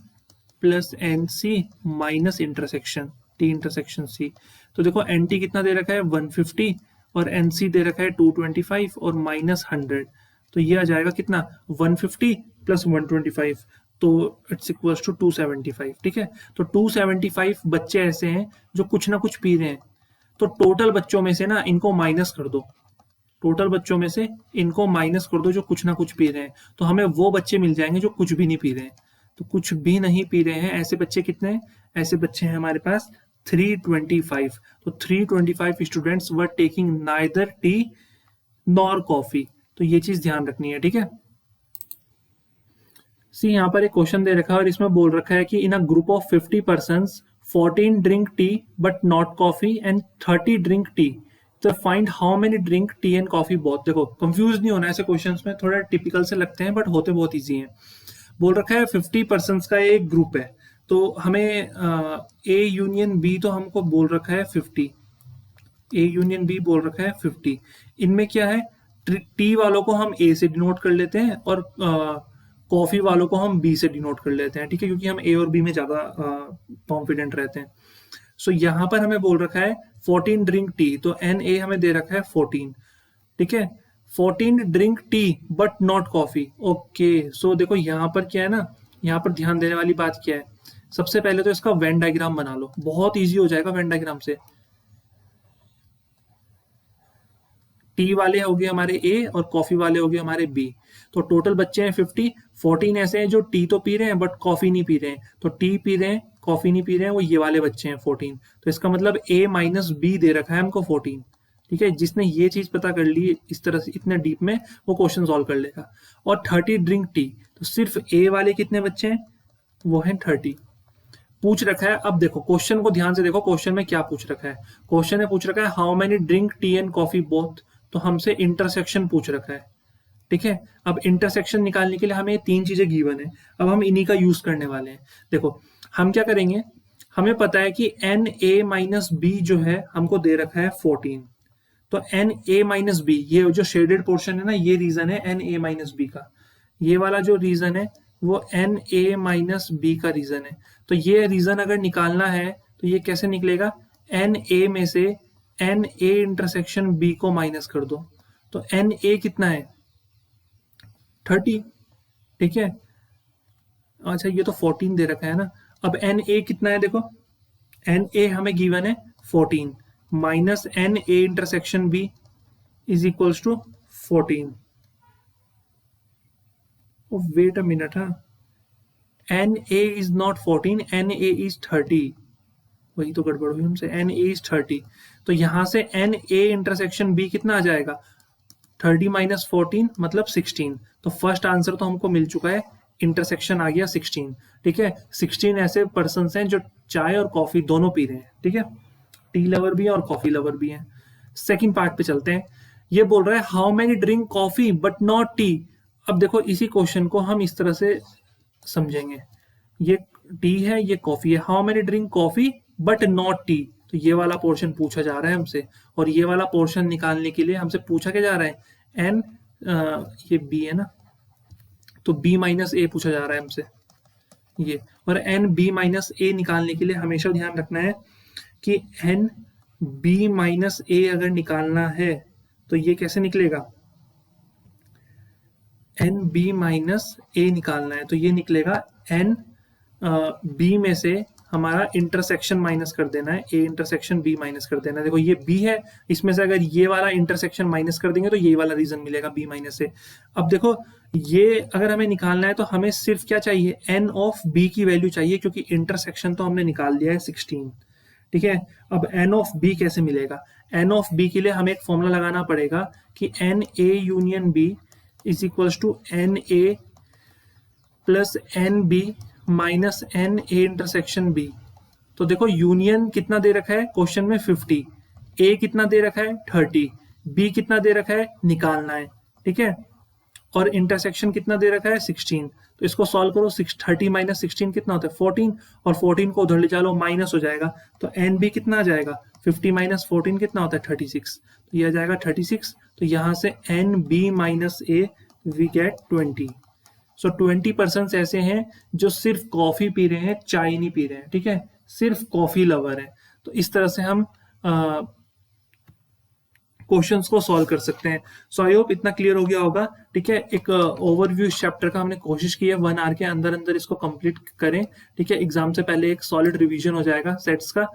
plus n C minus intersection T intersection C. तो देखो एन टी कितना दे रखा है 150 और एन सी दे रखा है 225 और माइनस 100। तो ये आ जाएगा कितना 150 प्लस 125, तो इट्स इक्वल्स टू 275। ठीक है, तो 275 बच्चे ऐसे हैं जो कुछ ना कुछ पी रहे हैं। तो टोटल बच्चों में से ना इनको माइनस कर दो, टोटल बच्चों में से इनको माइनस कर दो जो कुछ ना कुछ पी रहे हैं, तो हमें वो बच्चे मिल जाएंगे जो कुछ भी नहीं पी रहे हैं। तो कुछ भी नहीं पी रहे हैं ऐसे बच्चे कितने हैं? ऐसे बच्चे हैं हमारे पास 325। तो 325 students were taking neither tea nor coffee. तो ये चीज ध्यान रखनी है। ठीक है, सी यहाँ पर एक क्वेश्चन दे रखा है और इसमें बोल रखा है कि in a group of 50 persons 14 drink tea but not coffee and 30 drink tea, तो find how many drink tea and coffee both. देखो कंफ्यूज नहीं होना ऐसे क्वेश्चंस में, थोड़ा टिपिकल से लगते हैं बट होते बहुत इजी हैं। बोल रखा है 50 पर्सन्स का एक ग्रुप है, तो हमें ए यूनियन बी तो हमको बोल रखा है 50, ए यूनियन बी बोल रखा है 50। इनमें क्या है, टी वालों को हम ए से डिनोट कर लेते हैं और कॉफी वालों को हम बी से डिनोट कर लेते हैं। ठीक है, क्योंकि हम ए और बी में ज्यादा कॉन्फिडेंट रहते हैं। सो यहाँ पर हमें बोल रखा है 14 ड्रिंक टी, तो एन ए हमें दे रखा है 14। ठीक है, 14 drink tea but not coffee. Okay, so देखो यहाँ पर क्या है ना, यहाँ पर ध्यान देने वाली बात क्या है, सबसे पहले तो इसका वेन डायग्राम बना लो, बहुत इजी हो जाएगा वेन डायग्राम से। टी वाले हो गए हमारे ए और कॉफी वाले हो गए हमारे बी। तो टोटल बच्चे हैं 50, 14 ऐसे हैं जो टी तो पी रहे हैं बट कॉफी नहीं पी रहे हैं, तो टी पी रहे हैं कॉफी नहीं पी रहे हैं, वो ये वाले बच्चे हैं 14। तो इसका मतलब ए माइनस बी दे रखा है हमको 14। ठीक है, जिसने ये चीज पता कर ली इस तरह से इतने डीप में, वो क्वेश्चन सॉल्व कर लेगा। और 30 ड्रिंक टी, तो सिर्फ ए वाले कितने बच्चे हैं, वो है 30 पूछ रखा है। अब देखो क्वेश्चन को ध्यान से देखो, क्वेश्चन में क्या पूछ रखा है। क्वेश्चन में पूछ रखा है how many drink tea and coffee both, तो हमसे इंटरसेक्शन पूछ रखा है। ठीक है, अब इंटरसेक्शन निकालने के लिए हमें तीन चीजें गिवन है, अब हम इन्हीं का यूज करने वाले हैं। देखो हम क्या करेंगे, हमें पता है कि एन ए माइनस बी जो है हमको दे रखा है 14, तो एन ए माइनस बी, ये जो शेडेड पोर्शन है ना, ये रीजन है एन ए माइनस बी का। ये वाला जो रीजन है वो एन ए माइनस बी का रीजन है। तो ये रीजन अगर निकालना है तो ये कैसे निकलेगा, एन ए में से एन ए इंटरसेक्शन बी को माइनस कर दो, तो एन ए कितना है 30। ठीक है, अच्छा ये तो 14 दे रखा है ना, अब एन ए कितना है देखो, एन ए हमें गिवन है 14 minus n A intersection B is equals to 14। Wait a minute, हाँ, n A is not 14, n A is 30, वही तो गड़बड़ हुई हमसे, एन ए इज 30। तो यहां से एन ए इंटरसेक्शन बी कितना आ जाएगा 30 माइनस 14 मतलब 16। तो फर्स्ट आंसर तो हमको मिल चुका है, इंटरसेक्शन आ गया 16। ठीक है, 16 ऐसे पर्सन हैं जो चाय और कॉफी दोनों पी रहे हैं। ठीक है, टी लवर भी है और कॉफी लवर भी है। सेकंड पार्ट पे चलते हैं, ये बोल रहा है how many drink coffee but not T. अब देखो इसी क्वेश्चन को हम इस तरह से समझेंगे, ये टी है ये कॉफी है, how many drink coffee but not T, तो ये वाला पोर्शन पूछा जा रहा है हमसे, और ये वाला पोर्शन निकालने के लिए हमसे पूछा क्या जा रहा है एन, ये बी है ना, तो बी माइनस ए पूछा जा रहा है हमसे ये, और एन बी माइनस ए निकालने के लिए हमेशा ध्यान रखना है कि एन बी माइनस ए अगर निकालना है तो ये कैसे निकलेगा, एन बी माइनस ए निकालना है तो ये निकलेगा एन बी में से हमारा इंटरसेक्शन माइनस कर देना है, ए इंटरसेक्शन बी माइनस कर देना है। देखो ये बी है, इसमें से अगर ये वाला इंटरसेक्शन माइनस कर देंगे तो ये वाला रीजन मिलेगा बी माइनस से। अब देखो ये अगर हमें निकालना है तो हमें सिर्फ क्या चाहिए, एन ऑफ बी की वैल्यू चाहिए, क्योंकि इंटरसेक्शन तो हमने निकाल दिया है 16। ठीक है, अब एन ऑफ बी कैसे मिलेगा, एन ऑफ बी के लिए हमें एक फॉर्मूला लगाना पड़ेगा कि n A union B is equals to n A plus n B minus n A intersection B. तो देखो यूनियन कितना दे रखा है क्वेश्चन में 50, ए कितना दे रखा है 30, बी कितना दे रखा है निकालना है। ठीक है, और इंटरसेक्शन कितना दे रखा है 16। तो इसको सॉल्व करो, 30 माइनस 16 कितना होता है 14, और 14 को उधर ले चलो माइनस हो जाएगा, तो एन बी कितना आ जाएगा 50 माइनस 14 कितना होता है 36, तो ये आ जाएगा 36। तो यहाँ से n B minus A we get 20। So 20% ऐसे हैं जो सिर्फ कॉफी पी रहे हैं, चाय नहीं पी रहे हैं, ठीक है, सिर्फ कॉफी लवर है। तो इस तरह से हम क्वेश्चंस को सॉल्व कर सकते हैं। सो आई होप इतना क्लियर हो गया होगा, ठीक है। एक ओवरव्यू इस चैप्टर का हमने कोशिश की है 1 आवर के अंदर अंदर इसको कंप्लीट करें, ठीक है। एग्जाम से पहले एक सॉलिड रिवीजन हो जाएगा सेट्स का।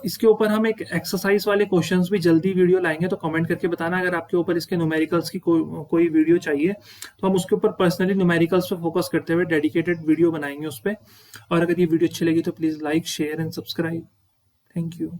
इसके ऊपर हम एक एक्सरसाइज वाले क्वेश्चंस भी जल्दी वीडियो लाएंगे, तो कमेंट करके बताना अगर आपके ऊपर इसके न्यूमेरिकल्स की कोई वीडियो चाहिए, तो हम उसके ऊपर पर्सनली न्यूमेरिकल्स पे फोकस करते हुए डेडिकेटेड वीडियो बनाएंगे उस पर। और अगर ये वीडियो अच्छी लगी तो please like, share and subscribe. Thank you.